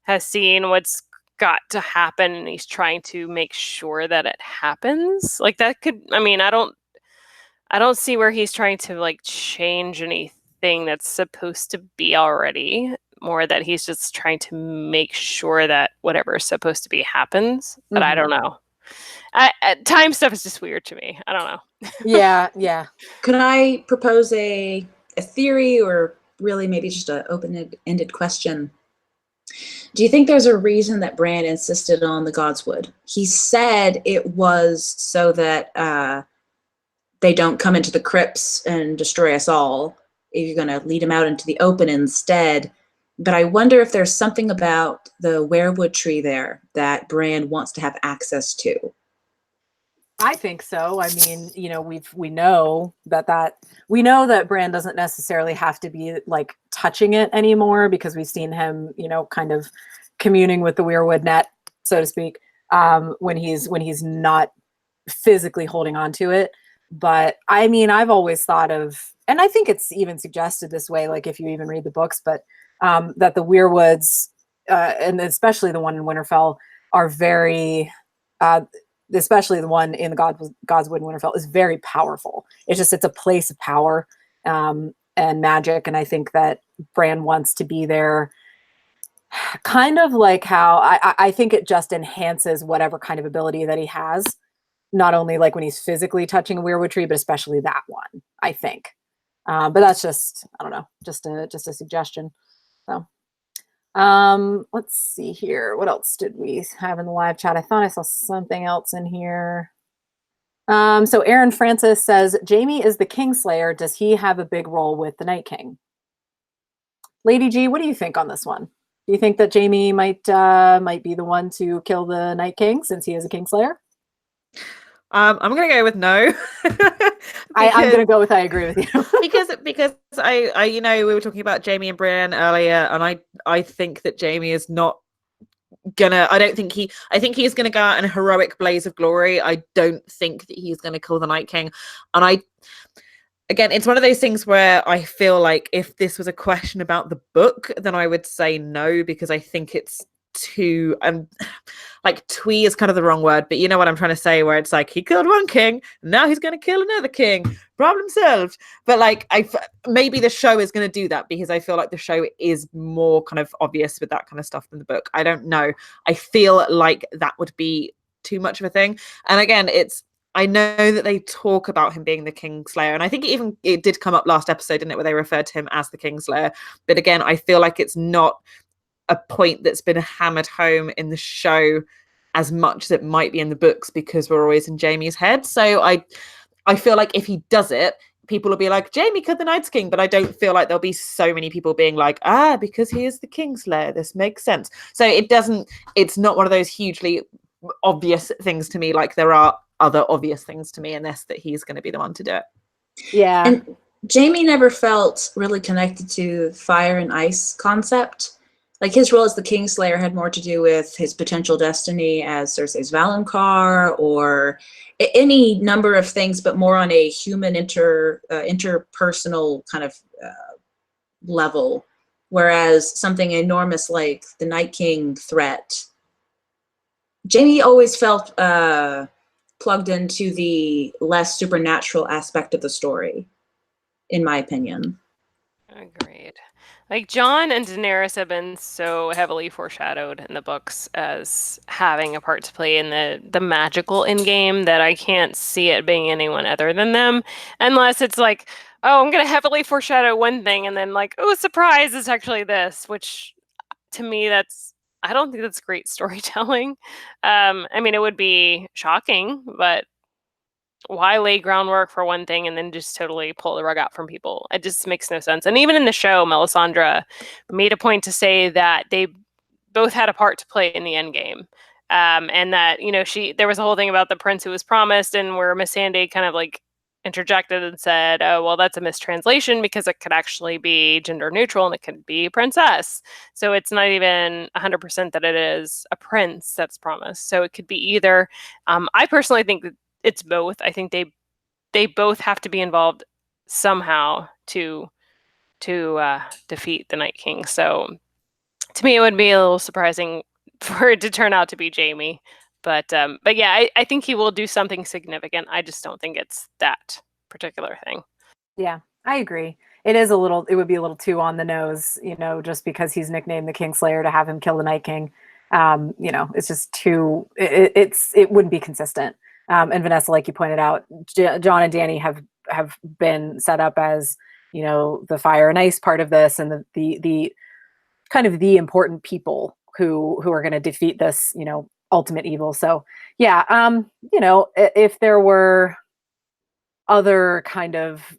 has seen what's got to happen and he's trying to make sure that it happens. Like, that could, I don't see where he's trying to like change anything that's supposed to be already. More that he's just trying to make sure that whatever is supposed to be happens. But I don't know. Time stuff is just weird to me. I don't know. Yeah. Could I propose a theory, or really maybe just an open-ended question? Do you think there's a reason that Bran insisted on the Godswood? He said it was so that they don't come into the crypts and destroy us all. If you're going to lead them out into the open instead. But I wonder if there's something about the weirwood tree there that Bran wants to have access to. I think so. I mean, we know that Bran doesn't necessarily have to be like touching it anymore, because we've seen him, kind of communing with the weirwood net, so to speak, when he's not physically holding on to it. But I mean, I've always thought of, and I think it's even suggested this way, like if you even read the books, but that the weirwoods, and especially the one in Winterfell, are very, especially the one in the Godswood in Winterfell, is very powerful. It's a place of power and magic, and I think that Bran wants to be there, kind of like how I think it just enhances whatever kind of ability that he has, not only like when he's physically touching a weirwood tree, but especially that one, I think. But that's just, I don't know, just a suggestion. So, let's see here. What else did we have in the live chat? I thought I saw something else in here. So Aaron Francis says, Jaime is the Kingslayer. Does he have a big role with the Night King? Lady G, what do you think on this one? Do you think that Jaime might be the one to kill the Night King since he is a Kingslayer? I'm gonna go with no. I'm gonna go with I agree with you. because I we were talking about Jaime and Brienne earlier, and I think that Jaime is not gonna. I think he's gonna go out in a heroic blaze of glory. I don't think that he's gonna kill the Night King, and again, it's one of those things where I feel like if this was a question about the book, then I would say no, because I think it's too like twee is kind of the wrong word, but you know what I'm trying to say, where it's like he killed one king, now he's going to kill another king, problem solved. But like maybe the show is going to do that, because I feel like the show is more kind of obvious with that kind of stuff than the book. I don't know. I feel like that would be too much of a thing. And again, I know that they talk about him being the Kingslayer, and I think it did come up last episode, didn't it, where they referred to him as the Kingslayer. But again, I feel like it's not a point that's been hammered home in the show as much as it might be in the books, because we're always in Jaime's head. So I feel like if he does it, people will be like, Jaime killed the Night's King, but I don't feel like there'll be so many people being like, because he is the Kingslayer, this makes sense. So it's not one of those hugely obvious things to me, like there are other obvious things to me in this, that he's going to be the one to do it. Yeah. And Jaime never felt really connected to fire and ice concept. Like his role as the Kingslayer had more to do with his potential destiny as Cersei's Valonqar, or any number of things, but more on a human interpersonal kind of level. Whereas something enormous like the Night King threat, Jaime always felt plugged into the less supernatural aspect of the story, in my opinion. Agreed. Like Jon and Daenerys have been so heavily foreshadowed in the books as having a part to play in the magical endgame, that I can't see it being anyone other than them, unless it's like, oh, I'm going to heavily foreshadow one thing and then like, oh, surprise, it's actually this, which to me, I don't think that's great storytelling. I mean, it would be shocking, but why lay groundwork for one thing and then just totally pull the rug out from people? It just makes no sense. And even in the show, Melisandre made a point to say that they both had a part to play in the end game. And that, there was a whole thing about the prince who was promised, and where Missandei kind of like interjected and said, oh, well, that's a mistranslation, because it could actually be gender neutral and it could be a princess. So it's not even 100% that it is a prince that's promised. So it could be either. I personally think that it's both. I think they both have to be involved somehow to defeat the Night King. So to me, it would be a little surprising for it to turn out to be Jaime. But yeah, I think he will do something significant. I just don't think it's that particular thing. Yeah, I agree. It would be a little too on the nose, just because he's nicknamed the Kingslayer, to have him kill the Night King. It's just too, it wouldn't be consistent. And Vanessa, like you pointed out, Jon and Dany have been set up as, the fire and ice part of this, and the kind of the important people who are going to defeat this, ultimate evil. So yeah, if there were other kind of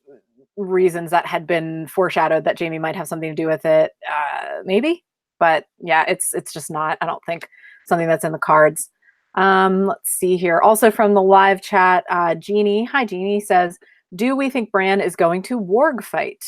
reasons that had been foreshadowed that Jaime might have something to do with it, maybe. But yeah, it's just not, I don't think, something that's in the cards. Let's see here. Also from the live chat, Jeannie, hi Jeannie, says, do we think Bran is going to warg fight?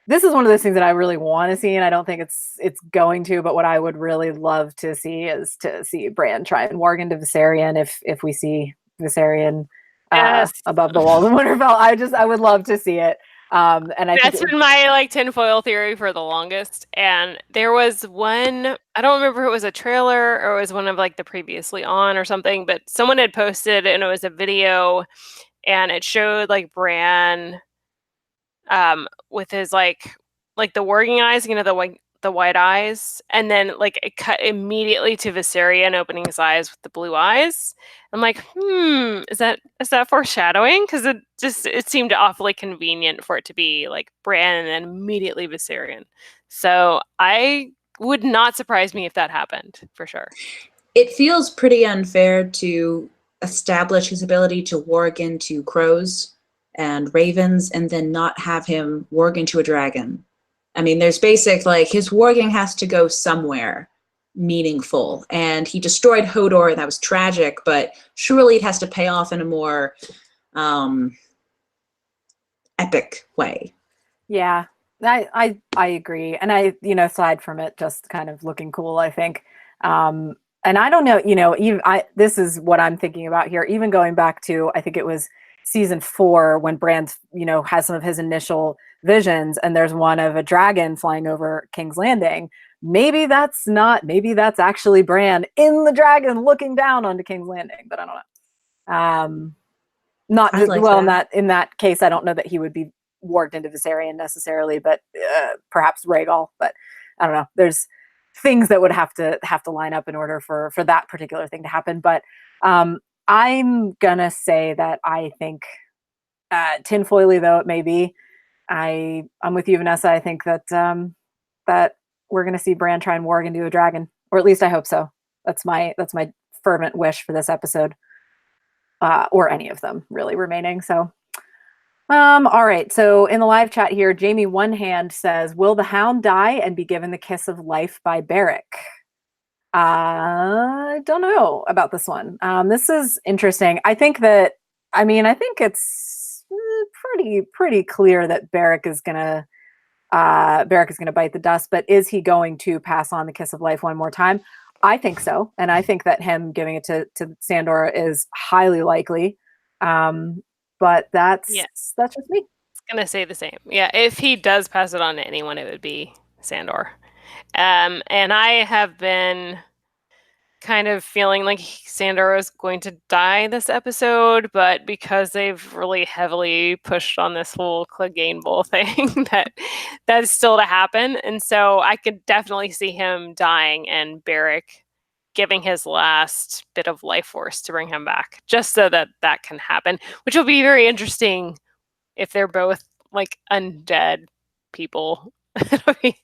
This is one of those things that I really want to see, and I don't think it's going to, but what I would really love to see is to see Bran try and warg into Viserion if we see Viserion above the walls of Winterfell. I would love to see it. And that's been my tinfoil theory for the longest. And there was one, I don't remember if it was a trailer or it was one of the previously on or something, but someone had posted, and it was a video, and it showed Bran with his the warging eyes, the white eyes, and then it cut immediately to Viserion opening his eyes with the blue eyes. I'm like, is that foreshadowing? Because it seemed awfully convenient for it to be Bran and then immediately Viserion. So I would not surprise me if that happened, for sure. It feels pretty unfair to establish his ability to warg into crows and ravens and then not have him warg into a dragon. I mean, there's basic, like, his warging has to go somewhere meaningful. And he destroyed Hodor, and that was tragic, but surely it has to pay off in a more epic way. Yeah, I agree. And aside from it just kind of looking cool, I think. And I don't know, even this is what I'm thinking about here, even going back to, I think it was season 4 when Bran, has some of his initial visions, and there's one of a dragon flying over King's Landing. Maybe that's actually Bran in the dragon looking down onto King's Landing, but I don't know. Not I like well that. in that case, I don't know that he would be warped into Viserion necessarily, but perhaps Rhaegal. But I don't know. There's things that would have to line up in order for that particular thing to happen. But I'm gonna say that I think tinfoily though it may be, I'm with you, Vanessa. I think that that we're gonna see Bran try and warg into a dragon, or at least I hope so. That's my fervent wish for this episode, or any of them really remaining. So. All right. So in the live chat here, Jamie One Hand says, "Will the Hound die and be given the kiss of life by Beric?" I don't know about this one. This is interesting. I think it's pretty clear that Beric is gonna bite the dust. But is he going to pass on the kiss of life one more time? I think so, and I think that him giving it to Sandor is highly likely. But that's just me. I was gonna say the same. Yeah, if he does pass it on to anyone, it would be Sandor. And I have been kind of feeling like Sandor is going to die this episode, but because they've really heavily pushed on this whole Clegane Bowl thing, that's still to happen. And so I could definitely see him dying and Beric giving his last bit of life force to bring him back, just so that can happen, which will be very interesting if they're both like undead people. It'll be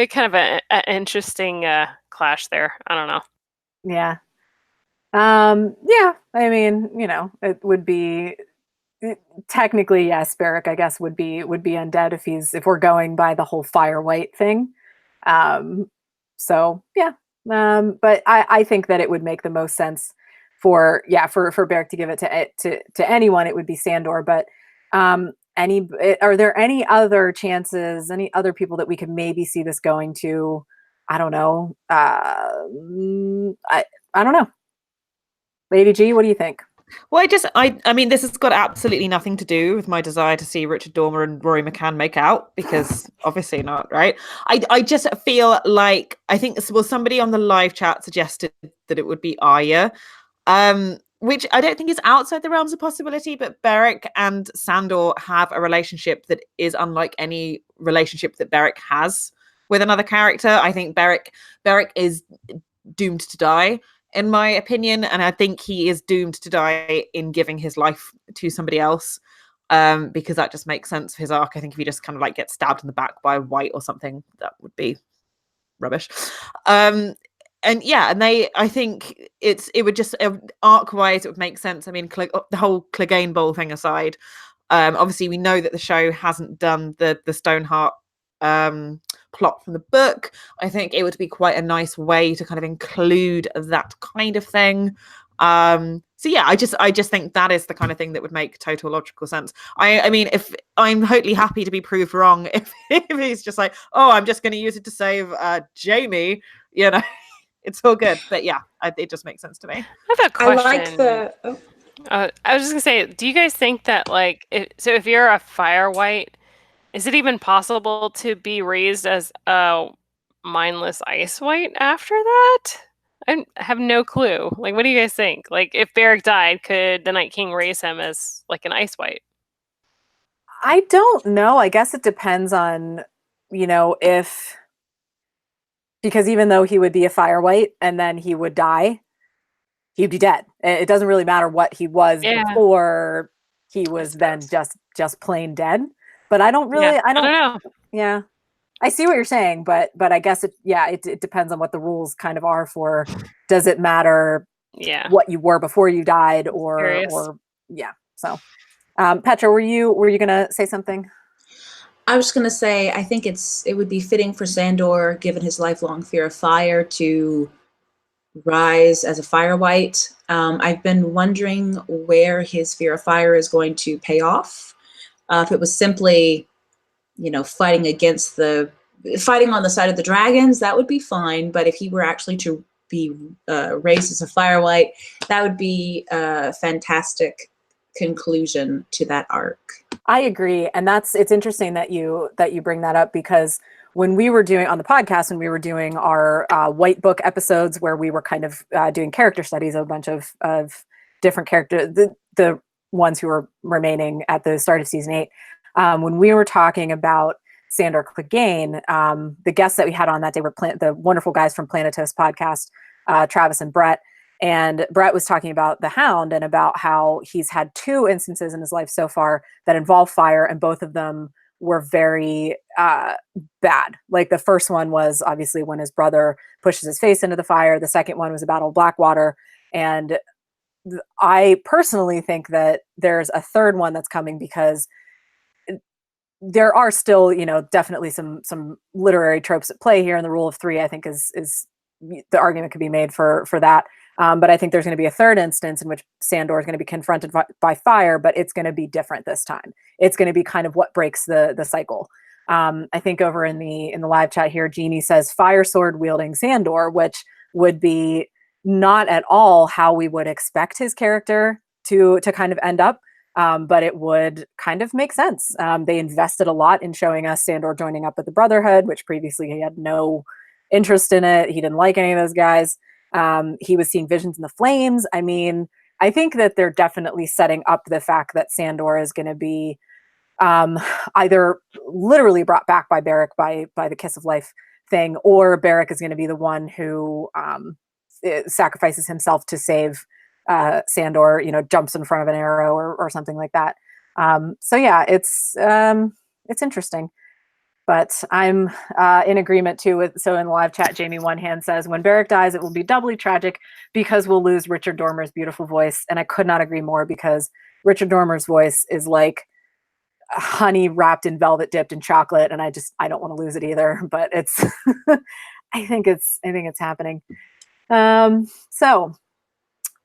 kind of an interesting clash there. I don't know. Yeah. Yeah. I mean, it would be technically, yes, Beric, I guess, would be undead if we're going by the whole Fire White thing. So yeah. But I think that it would make the most sense for Beric to give it to anyone. It would be Sandor. But are there any other chances, any other people that we could maybe see this going to? I don't know. I don't know. Lady G, what do you think? Well, I mean, this has got absolutely nothing to do with my desire to see Richard Dormer and Rory McCann make out, because obviously not, right? I just feel like, I think, well, somebody on the live chat suggested that it would be Arya, which I don't think is outside the realms of possibility, but Beric and Sandor have a relationship that is unlike any relationship that Beric has with another character. I think Beric is doomed to die, in my opinion, and I think he is doomed to die in giving his life to somebody else, because that just makes sense for his arc. I think if he just kind of like gets stabbed in the back by a white or something, that would be rubbish. And I think it would just, arc wise, it would make sense. I mean, the whole Clegane Bowl thing aside, obviously we know that the show hasn't done the Stoneheart plot from the book. I think it would be quite a nice way to kind of include that kind of thing. So yeah, I just think that is the kind of thing that would make total logical sense. I mean, if I'm totally happy to be proved wrong, if he's just like, oh, I'm just going to use it to save Jamie, it's all good. But yeah, it just makes sense to me. I have a question. I like the. Oh. I was just gonna say, do you guys think that if you're a Fire White, is it even possible to be raised as a mindless Ice White after that? I have no clue. Like, what do you guys think? Like, if Beric died, could the Night King raise him as like an Ice White? I don't know. I guess it depends on, because even though he would be a Fire White and then he would die, he'd be dead. It doesn't really matter what he was before he was then just plain dead. But I don't really, I don't know. Yeah. I see what you're saying, but I guess it depends on what the rules kind of are for, does it matter what you were before you died or yeah. So Petra, were you going to say something? I was going to say, I think it would be fitting for Sandor, given his lifelong fear of fire, to rise as a fire wight. I've been wondering where his fear of fire is going to pay off. If it was simply, fighting on the side of the dragons, that would be fine. But if he were actually to be raised as a fire wight, that would be a fantastic conclusion to that arc. I agree, and it's interesting that you bring that up, because when we were doing on the podcast, when we were doing our White Book episodes, where we were kind of doing character studies of a bunch of different characters, the ones who were remaining at the start of season 8, when we were talking about Sandor Clegane, the guests that we had on that day were the wonderful guys from Planetos podcast, Travis and Brett. And Brett was talking about the Hound and about how he's had 2 instances in his life so far that involve fire, and both of them were very bad. Like, the first one was obviously when his brother pushes his face into the fire. The second one was the Battle of Blackwater. And I personally think that there's a third one that's coming, because there are still, definitely some literary tropes at play here. And the rule of 3, I think, is the argument could be made for that. But I think there's going to be a third instance in which Sandor is going to be confronted by fire, but it's going to be different this time. It's going to be kind of what breaks the cycle. I think over in the live chat here, Jeannie says fire sword wielding Sandor, which would be not at all how we would expect his character to kind of end up. But it would kind of make sense. They invested a lot in showing us Sandor joining up with the Brotherhood, which previously he had no interest in it. He didn't like any of those guys. He was seeing visions in the flames. I mean, I think that they're definitely setting up the fact that Sandor is going to be either literally brought back by Beric by the Kiss of Life thing, or Beric is going to be the one who sacrifices himself to save Sandor, jumps in front of an arrow or something like that. So yeah, it's interesting. But I'm in agreement too with, so in the live chat, Jamie One Hand says, when Beric dies, it will be doubly tragic because we'll lose Richard Dormer's beautiful voice. And I could not agree more, because Richard Dormer's voice is like honey wrapped in velvet dipped in chocolate. And I don't want to lose it either, but it's, I think it's happening. So,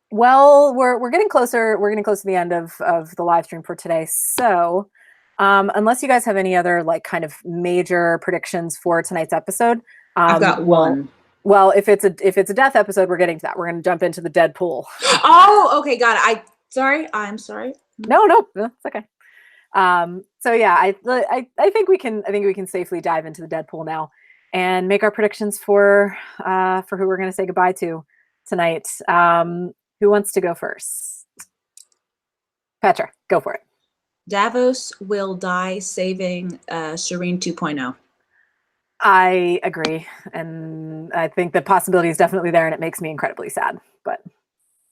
well, we're getting closer. We're getting close to the end of the live stream for today. So, unless you guys have any other kind of major predictions for tonight's episode, I've got one. Well, if it's a death episode, we're getting to that. We're going to jump into the dead pool. Oh, okay, got it. I'm sorry. No, it's okay. So yeah, I think we can safely dive into the dead pool now and make our predictions for who we're going to say goodbye to tonight. Who wants to go first? Petra, go for it. Davos will die saving Shireen 2.0. I agree. And I think the possibility is definitely there, and it makes me incredibly sad. But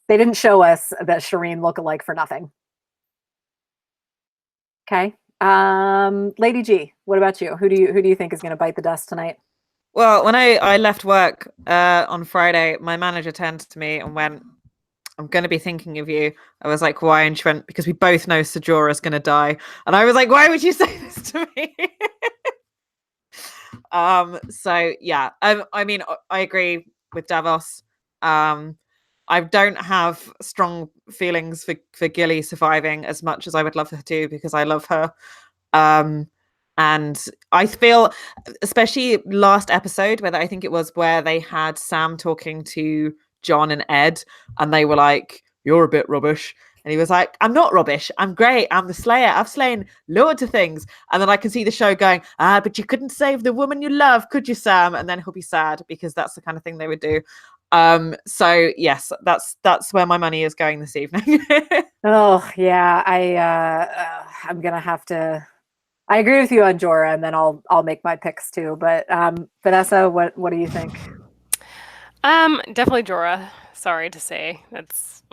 they didn't show us that Shireen look-alike for nothing. Okay. Lady G, what about you? Who do you think is going to bite the dust tonight? Well, when I left work on Friday, my manager turned to me and went, I'm going to be thinking of you. I was like, why? And she went, because we both know Ser Jorah's going to die. And I was like, why would you say this to me? So yeah, I mean, I agree with Davos. I don't have strong feelings for Gilly surviving as much as I would love her to, because I love her. And I feel, especially last episode, where I think it was where they had Sam talking to Jon and Ed, and they were like, you're a bit rubbish. And he was like, I'm not rubbish. I'm great. I'm the Slayer. I've slain loads of things. And then I can see the show going, but you couldn't save the woman you love, could you, Sam? And then he'll be sad, because that's the kind of thing they would do. So yes, that's where my money is going this evening. Oh yeah, I'm gonna have to. I agree with you on Jorah, and then I'll make my picks too. But Vanessa, what do you think? Definitely Jorah. Sorry to say,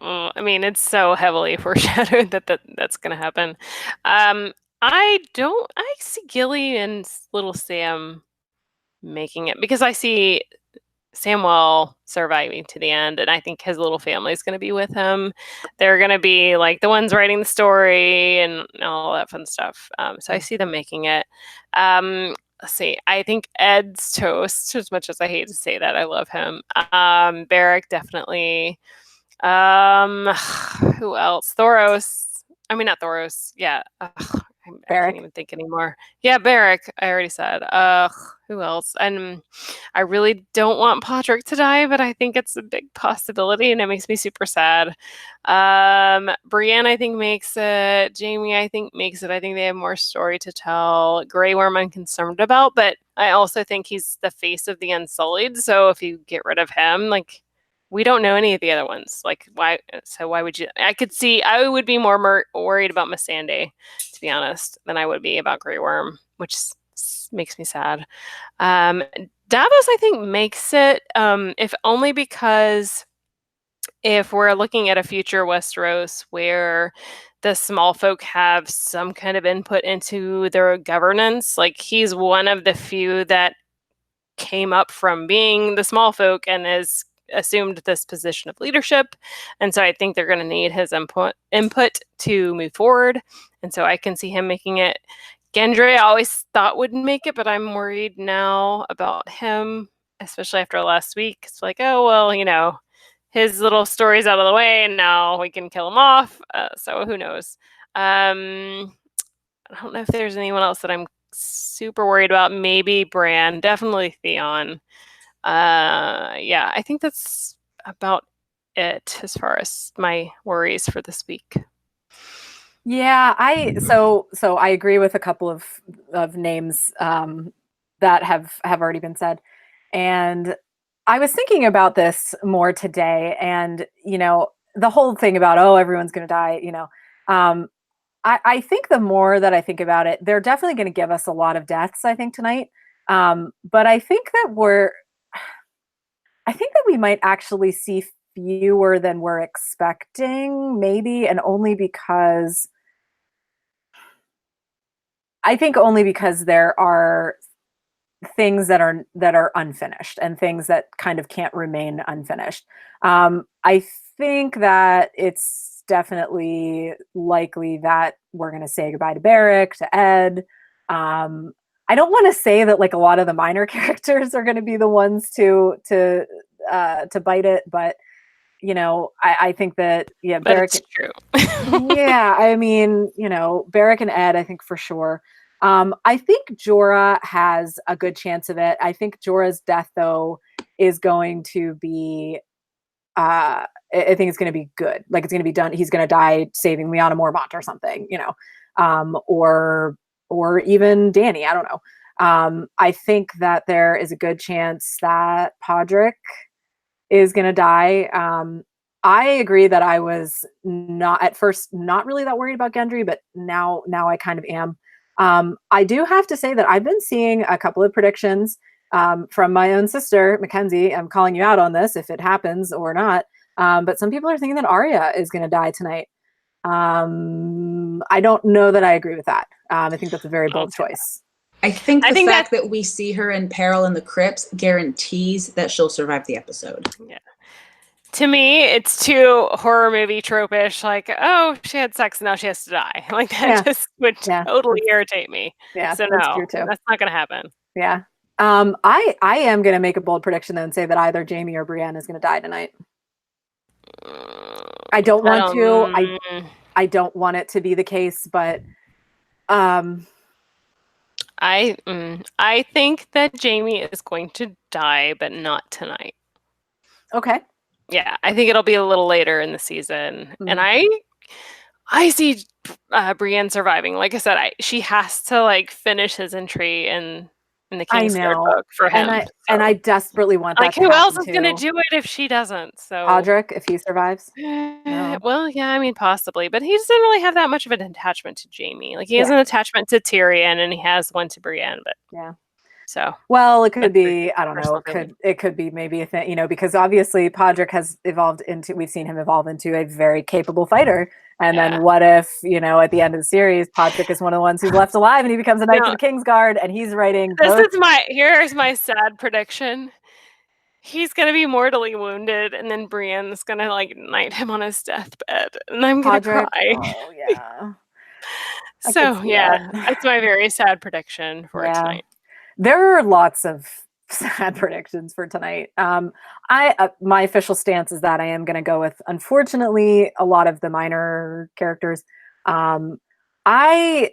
I mean, it's so heavily foreshadowed that's gonna happen. I see Gilly and little Sam making it, because I see Samwell surviving to the end, and I think his little family is going to be with him. They're going to be like the ones writing the story and all that fun stuff. So I see them making it. Let's see. I think Ed's toast, as much as I hate to say that, I love him. Beric, definitely. Who else? Thoros. I mean, not Thoros. Yeah. I can't even think anymore. Yeah, Beric. I already said. Who else? And I really don't want Podrick to die, but I think it's a big possibility, and it makes me super sad. Brienne, I think, makes it. Jaime, I think, makes it. I think they have more story to tell. Grey Worm, I'm concerned about, but I also think he's the face of the Unsullied. So if you get rid of him, like, we don't know any of the other ones. Like, why? So why would you? I would be more worried about Missandei, to be honest, than I would be about Grey Worm, which makes me sad. Davos, I think, makes it, if only because if we're looking at a future Westeros where the small folk have some kind of input into their governance, like he's one of the few that came up from being the small folk and is assumed this position of leadership, and so I think they're going to need his input to move forward, and so I can see him making it. Gendry, I always thought wouldn't make it, but I'm worried now about him, especially after last week. It's like, oh well, his little story's out of the way, and now we can kill him off. So who knows? I don't know if there's anyone else that I'm super worried about. Maybe Bran, definitely Theon. Yeah, I think that's about it as far as my worries for this week. Yeah, so I agree with a couple of names that have already been said, and I was thinking about this more today, and the whole thing about everyone's going to die. I think the more that I think about it, they're definitely going to give us a lot of deaths, I think, tonight. But I think that we might actually see fewer than we're expecting, maybe, and only because there are things that are unfinished and things that kind of can't remain unfinished. I think that it's definitely likely that we're going to say goodbye to Beric, to Ed. I don't want to say that like a lot of the minor characters are going to be the ones to bite it, but I think that but Beric. It's true. Yeah, I mean, Beric and Ed, I think for sure. I think Jorah has a good chance of it. I think Jorah's death, though, is going to be. I think it's going to be good. Like it's going to be done. He's going to die saving Lyanna Mormont or something, or even Dany. I don't know. I think that there is a good chance that Podrick is going to die. I agree that I was not at first not really that worried about Gendry, but now I kind of am. I do have to say that I've been seeing a couple of predictions from my own sister, Mackenzie. I'm calling you out on this if it happens or not. But some people are thinking that Arya is going to die tonight. I don't know that I agree with that. I think that's a very bold choice. I think the fact that we see her in peril in the crypts guarantees that she'll survive the episode. Yeah. To me, it's too horror movie trope-ish, like, oh, she had sex and now she has to die. Like, that just would totally irritate me. Yeah, so that's no, true too. That's not going to happen. Yeah. I am going to make a bold prediction, though, and say that either Jaime or Brienne is going to die tonight. I don't want to. I don't want it to be the case, but I think that Jaime is going to die, but not tonight. Okay. Yeah, I think it'll be a little later in the season, and I see Brienne surviving. Like I said, she has to like finish his entry in the Kingsguard book for him. And I desperately want that. Like, who else is going to do it if she doesn't? So Podrick, if he survives. No. Well, yeah, I mean, possibly, but he doesn't really have that much of an attachment to Jaime. Like, he has an attachment to Tyrion, and he has one to Brienne. But yeah. So well, it could be. I don't know. It could be maybe a thing. Because obviously Podrick has evolved into. We've seen him evolve into a very capable fighter. And then what if, at the end of the series, Podrick is one of the ones who's left alive and he becomes a Knight of the Kingsguard and he's writing. Here's my sad prediction. he's gonna be mortally wounded, and then Brienne's gonna like knight him on his deathbed, and I'm gonna Podrick. cry. Oh yeah. I could So see yeah, that. that's my very sad prediction for Yeah. tonight. There are lots of sad predictions for tonight. My official stance is that I am going to go with, unfortunately, a lot of the minor characters. I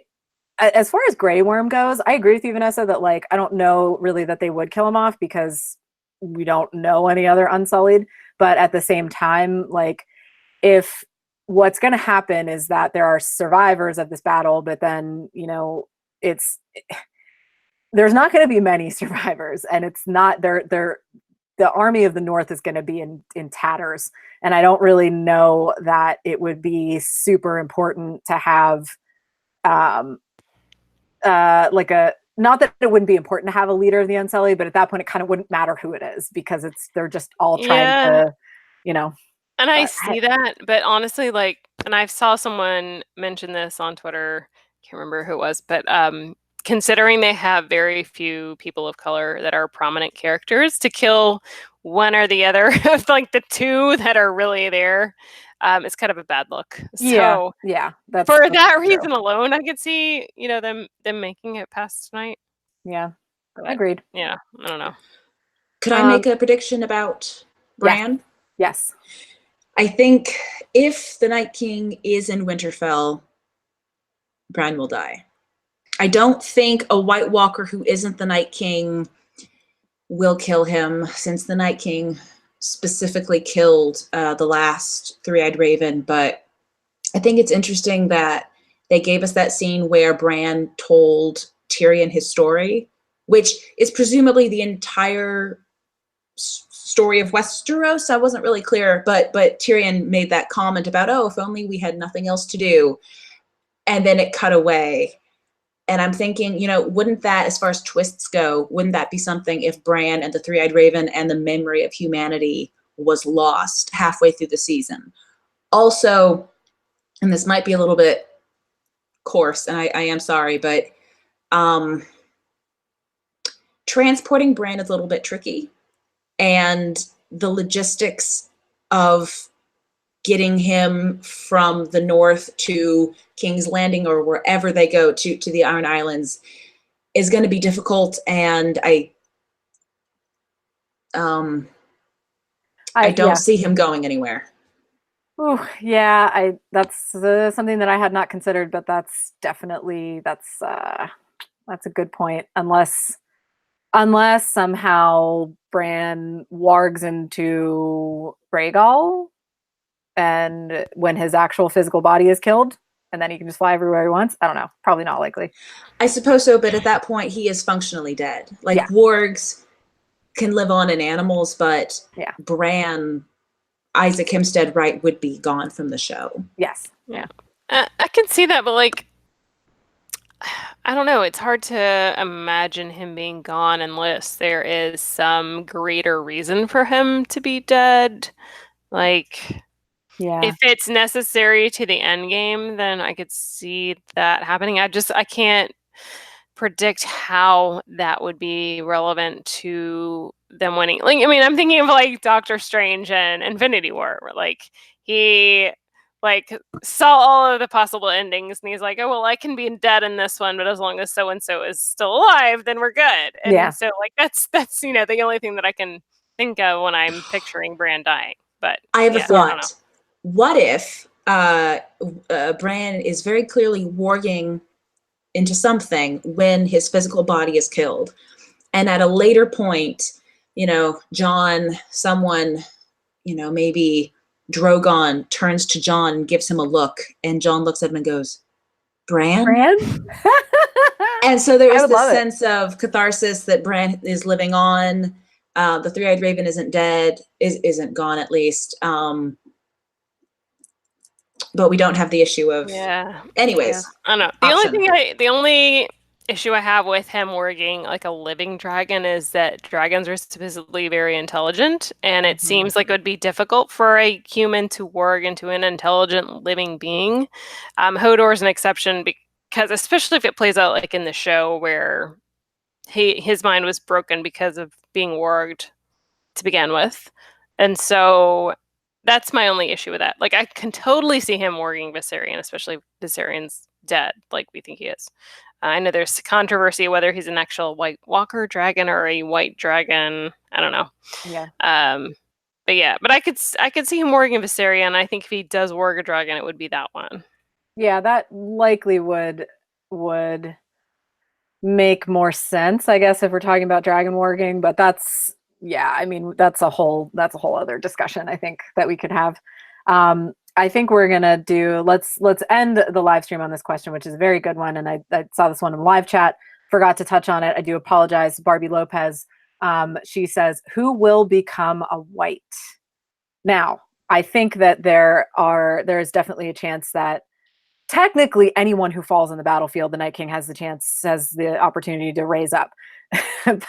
As far as Grey Worm goes, I agree with you, Vanessa, that like I don't know really that they would kill him off because we don't know any other Unsullied. But at the same time, like if what's going to happen is that there are survivors of this battle, but then it's there's not going to be many survivors, and it's not they're the army of the North is going to be in tatters, and I don't really know that it would be super important to have like a not that it wouldn't be important to have a leader of the Unsullied, but at that point it kind of wouldn't matter who it is because they're just all trying to, And I see that, but honestly, like, and I saw someone mention this on Twitter, can't remember who it was, but considering they have very few people of color that are prominent characters, to kill one or the other of like the two that are really there, it's kind of a bad look. So yeah, for that reason alone, I could see them making it past tonight. Yeah, but, agreed. Yeah, I don't know. Could I make a prediction about Bran? Yes. I think if the Night King is in Winterfell, Bran will die. I don't think a White Walker who isn't the Night King will kill him, since the Night King specifically killed the last Three-Eyed Raven. But I think it's interesting that they gave us that scene where Bran told Tyrion his story, which is presumably the entire story of Westeros. I wasn't really clear, but Tyrion made that comment about, oh, if only we had nothing else to do. And then it cut away. And I'm thinking, wouldn't that, as far as twists go, wouldn't that be something if Bran and the Three-Eyed Raven and the memory of humanity was lost halfway through the season? Also, and this might be a little bit coarse, and I am sorry, but transporting Bran is a little bit tricky. And the logistics of getting him from the north to King's Landing or wherever they go to the Iron Islands is going to be difficult. And I don't see him going anywhere. Oh, yeah, that's something that I had not considered, but that's definitely that's a good point. Unless somehow Bran wargs into Rhaegal, and when his actual physical body is killed, and then he can just fly everywhere he wants. I don't know. Probably not likely. I suppose so, but at that point, he is functionally dead. Like, wargs can live on in animals, but Bran, Isaac Hempstead Wright, would be gone from the show. Yes. Yeah. I can see that, but like, I don't know. It's hard to imagine him being gone unless there is some greater reason for him to be dead. Like, if it's necessary to the end game, then I could see that happening. I can't predict how that would be relevant to them winning. Like, I mean, I'm thinking of like Doctor Strange and Infinity War, where like he saw all of the possible endings, and he's like, oh well, I can be dead in this one, but as long as so and so is still alive, then we're good. And so like that's the only thing that I can think of when I'm picturing Bran dying. But I have a thought. What if Bran is very clearly warging into something when his physical body is killed, and at a later point, Jon, someone, maybe Drogon turns to Jon and gives him a look, and Jon looks at him and goes, Bran? And so there is this sense of catharsis that Bran is living on. The Three-Eyed Raven isn't dead, isn't gone at least. But we don't have the issue of anyways. I don't know. The only issue I have with him warging like a living dragon is that dragons are supposedly very intelligent, and it seems like it would be difficult for a human to warg into an intelligent living being. Hodor is an exception because, especially if it plays out like in the show where his mind was broken because of being warged to begin with. And so that's my only issue with that. Like, I can totally see him warging Viserion, especially if Viserion's dead, like we think he is. I know there's controversy whether he's an actual White Walker dragon or a white dragon. I don't know. Yeah. But yeah, but I could see him warging Viserion. I think if he does warg a dragon, it would be that one. Yeah, that likely would make more sense, I guess, if we're talking about dragon warging, but that's I mean, that's a whole other discussion I think that we could have. I think we're gonna do let's end the live stream on this question, which is a very good one, and I saw this one in the live chat, forgot to touch on it. I do apologize. Barbie Lopez, she says, who will become a white? Now, I think that there is definitely a chance that technically anyone who falls in the battlefield, the Night King has the opportunity to raise up.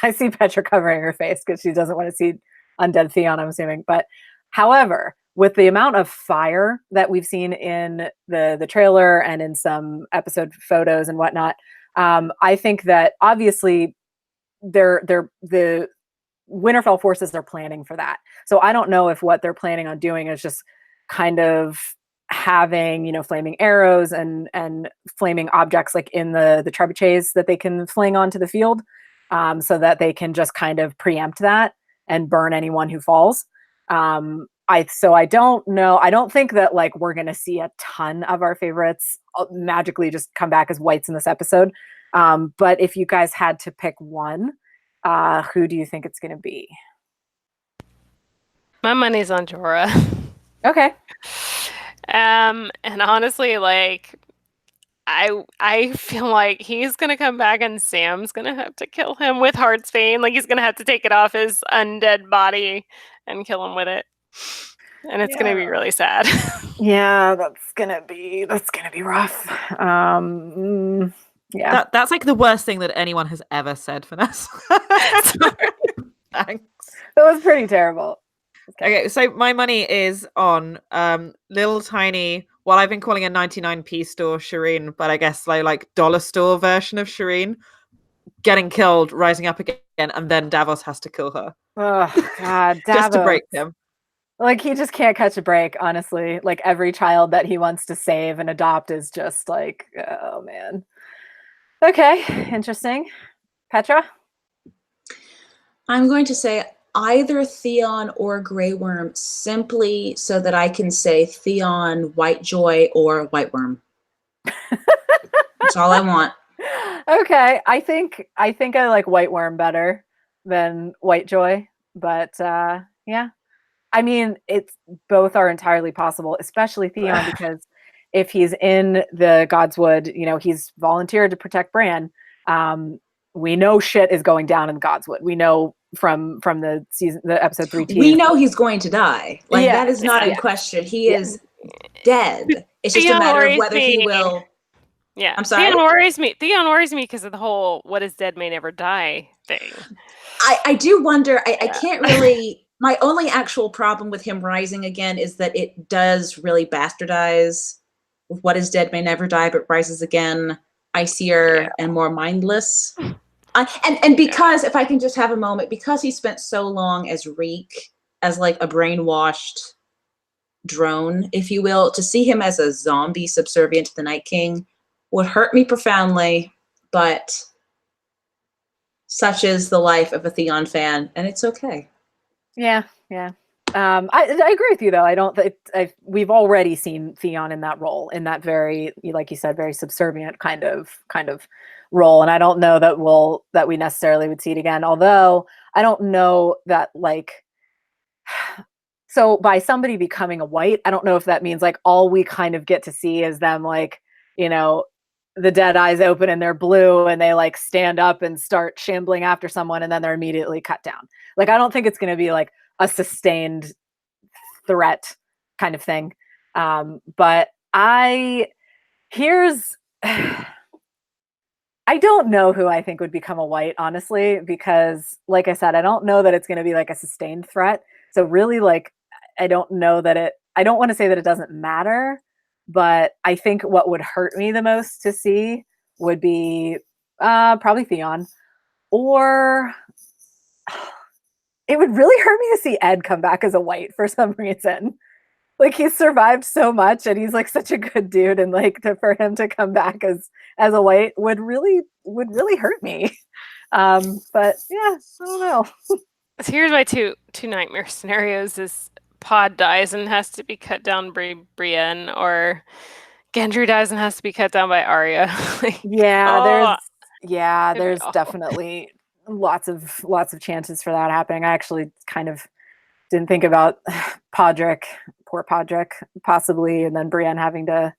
I see Petra covering her face because she doesn't want to see undead Theon, I'm assuming. But however, with the amount of fire that we've seen in the trailer and in some episode photos and whatnot, I think that obviously the Winterfell forces are planning for that. So I don't know if what they're planning on doing is just kind of having, flaming arrows and flaming objects like in the trebuchets that they can fling onto the field, so that they can just kind of preempt that and burn anyone who falls. I don't know. I don't think that like we're gonna see a ton of our favorites magically just come back as whites in this episode. But if you guys had to pick one, who do you think it's gonna be? My money's on Jorah. Okay. And honestly, like, I feel like he's gonna come back and Sam's gonna have to kill him with Heartsbane. Like, he's gonna have to take it off his undead body and kill him with it. And it's gonna be really sad. Yeah, that's gonna be rough. Yeah. That's like the worst thing that anyone has ever said, Vanessa. Thanks. That was pretty terrible. Okay, so my money is on little tiny, what I've been calling a 99p store Shireen, but I guess like dollar store version of Shireen getting killed, rising up again, and then Davos has to kill her. Oh God, Davos. Just to break him. Like, he just can't catch a break, honestly. Like, every child that he wants to save and adopt is just like, oh man. Okay, interesting. Petra? I'm going to say either Theon or Grey Worm, simply so that I can say Theon, White Joy, or White Worm. That's all I want. Okay, I think I like White Worm better than White Joy, but yeah. I mean, it's both are entirely possible, especially Theon, because if he's in the Godswood, he's volunteered to protect Bran. We know shit is going down in Godswood. We know from the episode 3 tease. We know he's going to die. Like, that is not in question. He is dead. It's just a matter of whether he will. Yeah, I'm sorry. Theon worries me because of the whole "what is dead may never die" thing. I do wonder. I can't really. My only actual problem with him rising again is that it does really bastardize "what is dead may never die, but rises again," icier and more mindless. And because, if I can just have a moment, because he spent so long as Reek, as like a brainwashed drone, if you will, to see him as a zombie subservient to the Night King would hurt me profoundly, but such is the life of a Theon fan, and it's okay. Yeah. I agree with you, though. I don't. We've already seen Theon in that role, in that very, like you said, very subservient kind of role, and I don't know that we necessarily would see it again. Although I don't know that, like, so by somebody becoming a white, I don't know if that means like all we kind of get to see is them, like, the dead eyes open and they're blue and they like stand up and start shambling after someone and then they're immediately cut down. Like, I don't think it's going to be like a sustained threat kind of thing. But I don't know who I think would become a white, honestly, because like I said, I don't know that it's going to be like a sustained threat. So really, like, I don't know that I don't want to say that it doesn't matter, but I think what would hurt me the most to see would be probably Theon, or it would really hurt me to see Ed come back as a white for some reason. Like, he's survived so much and he's like such a good dude, and like for him to come back as a white would really hurt me. But yeah, I don't know. So here's my two nightmare scenarios: is Pod dies and has to be cut down by Brienne, or Gendry dies and has to be cut down by Arya. There's definitely lots of chances for that happening. I actually kind of didn't think about Podrick, poor Podrick, possibly, and then Brienne having to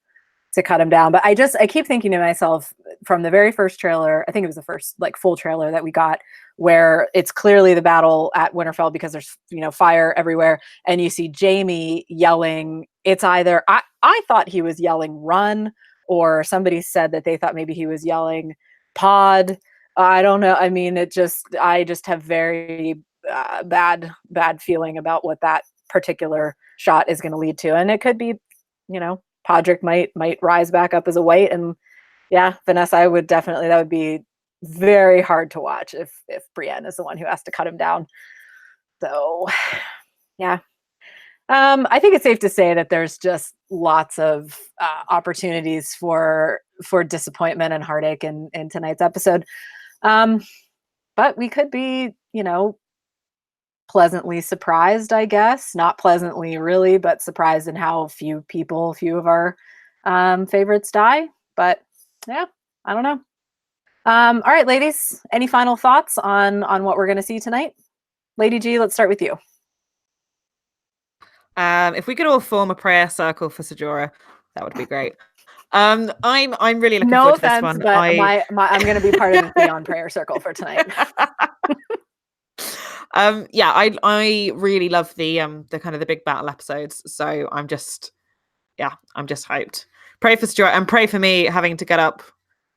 cut him down. But I keep thinking to myself, from the very first trailer, I think it was the first like full trailer that we got, where it's clearly the battle at Winterfell because there's, fire everywhere, and you see Jaime yelling. It's either I thought he was yelling "run," or somebody said that they thought maybe he was yelling "pod." I don't know. I mean, I just have very bad feeling about what that particular shot is going to lead to, and it could be, Podrick might rise back up as a white, and yeah, Vanessa, that would be very hard to watch if Brienne is the one who has to cut him down. So yeah, I think it's safe to say that there's just lots of opportunities for disappointment and heartache in tonight's episode. But we could be, pleasantly surprised, I guess. Not pleasantly really, but surprised in how few of our favorites die. But yeah, I don't know. All right, ladies, any final thoughts on what we're going to see tonight? Lady G, let's start with you. If we could all form a prayer circle for Sajora, that would be great. I'm really looking forward to this one. But I'm going to be part of the Theon prayer circle for tonight. I really love the kind of the big battle episodes, so I'm just hyped. Pray for Stuart and pray for me having to get up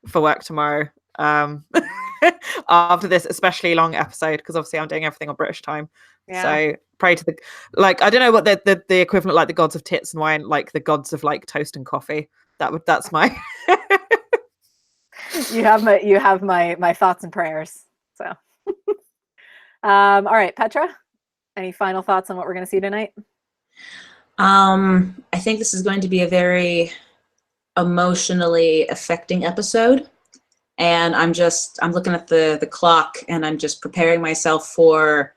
for work tomorrow after this especially long episode, because obviously I'm doing everything on British time. So pray to I don't know what the equivalent, like the gods of tits and wine, like the gods of like toast and coffee. That's my you have my thoughts and prayers. So all right, Petra, any final thoughts on what we're going to see tonight? I think this is going to be a very emotionally affecting episode, and I'm looking at the clock, and I'm just preparing myself for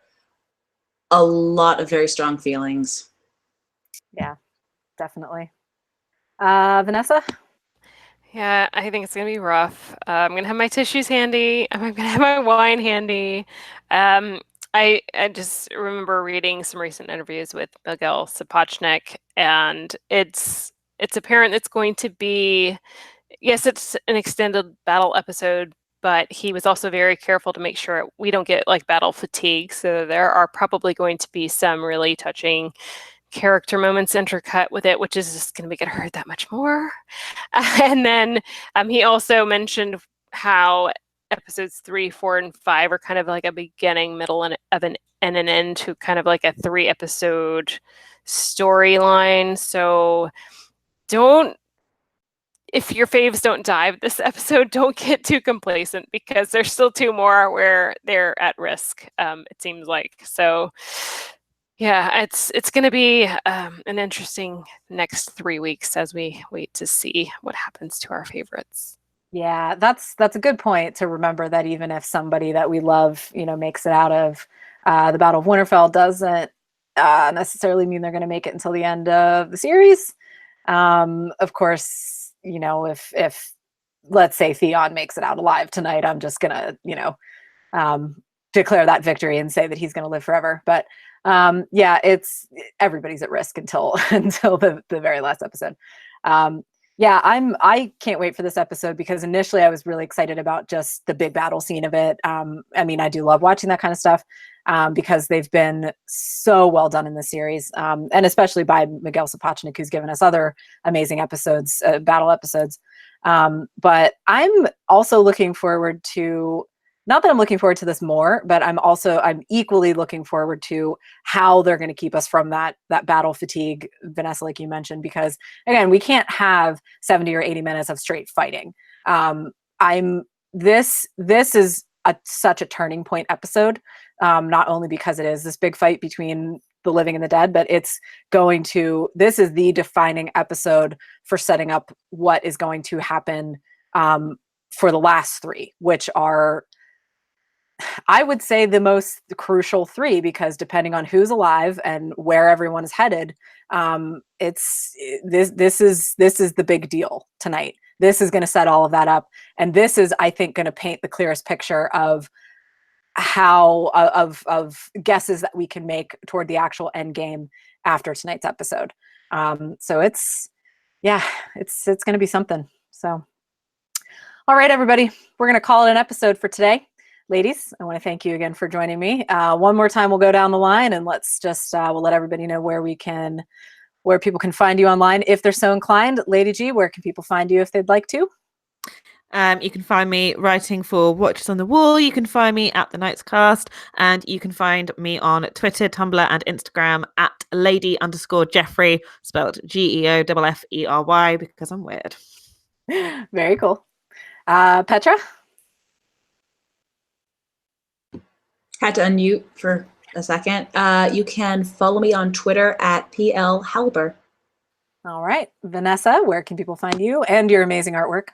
a lot of very strong feelings. Yeah, definitely. Vanessa? Yeah, I think it's going to be rough. I'm going to have my tissues handy. I'm going to have my wine handy. I just remember reading some recent interviews with Miguel Sapochnik, and it's apparent it's going to be, yes, it's an extended battle episode, but he was also very careful to make sure we don't get like battle fatigue. So there are probably going to be some really touching character moments intercut with it, which is just going to make it hurt that much more. And then he also mentioned how episodes 3, 4, and 5 are kind of like a beginning, middle, and an end to kind of like a 3-episode storyline. So if your faves don't die this episode, don't get too complacent, because there's still 2 more where they're at risk, it seems like. So yeah, it's going to be an interesting next 3 weeks as we wait to see what happens to our favorites. Yeah, that's a good point to remember, that even if somebody that we love, makes it out of the Battle of Winterfell, doesn't necessarily mean they're going to make it until the end of the series. Of course, if let's say Theon makes it out alive tonight, I'm just going to, declare that victory and say that he's going to live forever. But it's everybody's at risk until the very last episode. I can't wait for this episode, because initially I was really excited about just the big battle scene of it. I mean, I do love watching that kind of stuff, because they've been so well done in the series, and especially by Miguel Sapochnik, who's given us other amazing episodes, battle episodes. But I'm also looking forward to, not that I'm looking forward to this more, but I'm equally looking forward to how they're going to keep us from that battle fatigue, Vanessa, like you mentioned, because again, we can't have 70 or 80 minutes of straight fighting. This is such a turning point episode not only because it is this big fight between the living and the dead, but this is the defining episode for setting up what is going to happen for the last three, which are, I would say, the most crucial three, because depending on who's alive and where everyone is headed, this is the big deal tonight. This is going to set all of that up, and this is, I think, going to paint the clearest picture of how of guesses that we can make toward the actual end game after tonight's episode. So it's going to be something. So, all right, everybody, we're going to call it an episode for today. Ladies, I want to thank you again for joining me. One more time, we'll go down the line, and let's just we'll let everybody know where people can find you online if they're so inclined. Lady G, where can people find you if they'd like to? You can find me writing for Watchers on the Wall. You can find me at the Knights Cast, and you can find me on Twitter, Tumblr, and Instagram at Lady_Jeffrey, spelled GEOFFERY, because I'm weird. Very cool. Petra? Had to unmute for a second. You can follow me on Twitter at PL Halber. All right. Vanessa, where can people find you and your amazing artwork?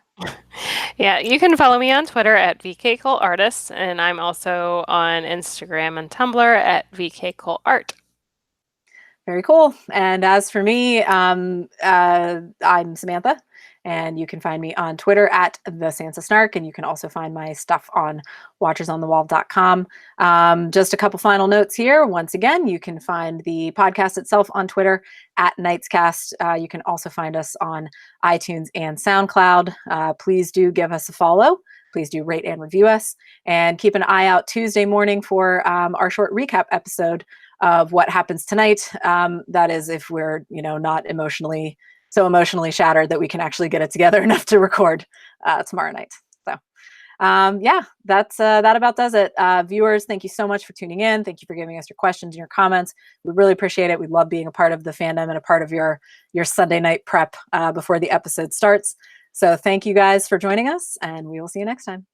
Yeah, you can follow me on Twitter at VKColeArtist, and I'm also on Instagram and Tumblr at VKColeArt. Very cool. And as for me, I'm Samantha, and you can find me on Twitter at the Sansa Snark, and you can also find my stuff on watchersonthewall.com. Just a couple final notes here. Once again, you can find the podcast itself on Twitter at KnightsCast. You can also find us on iTunes and SoundCloud. Please do give us a follow. Please do rate and review us, and keep an eye out Tuesday morning for our short recap episode of what happens tonight. That is, if we're not so emotionally shattered that we can actually get it together enough to record tomorrow night. So that about does it. Viewers, thank you so much for tuning in. Thank you for giving us your questions and your comments. We really appreciate it. We love being a part of the fandom and a part of your Sunday night prep before the episode starts. So thank you guys for joining us, and we will see you next time.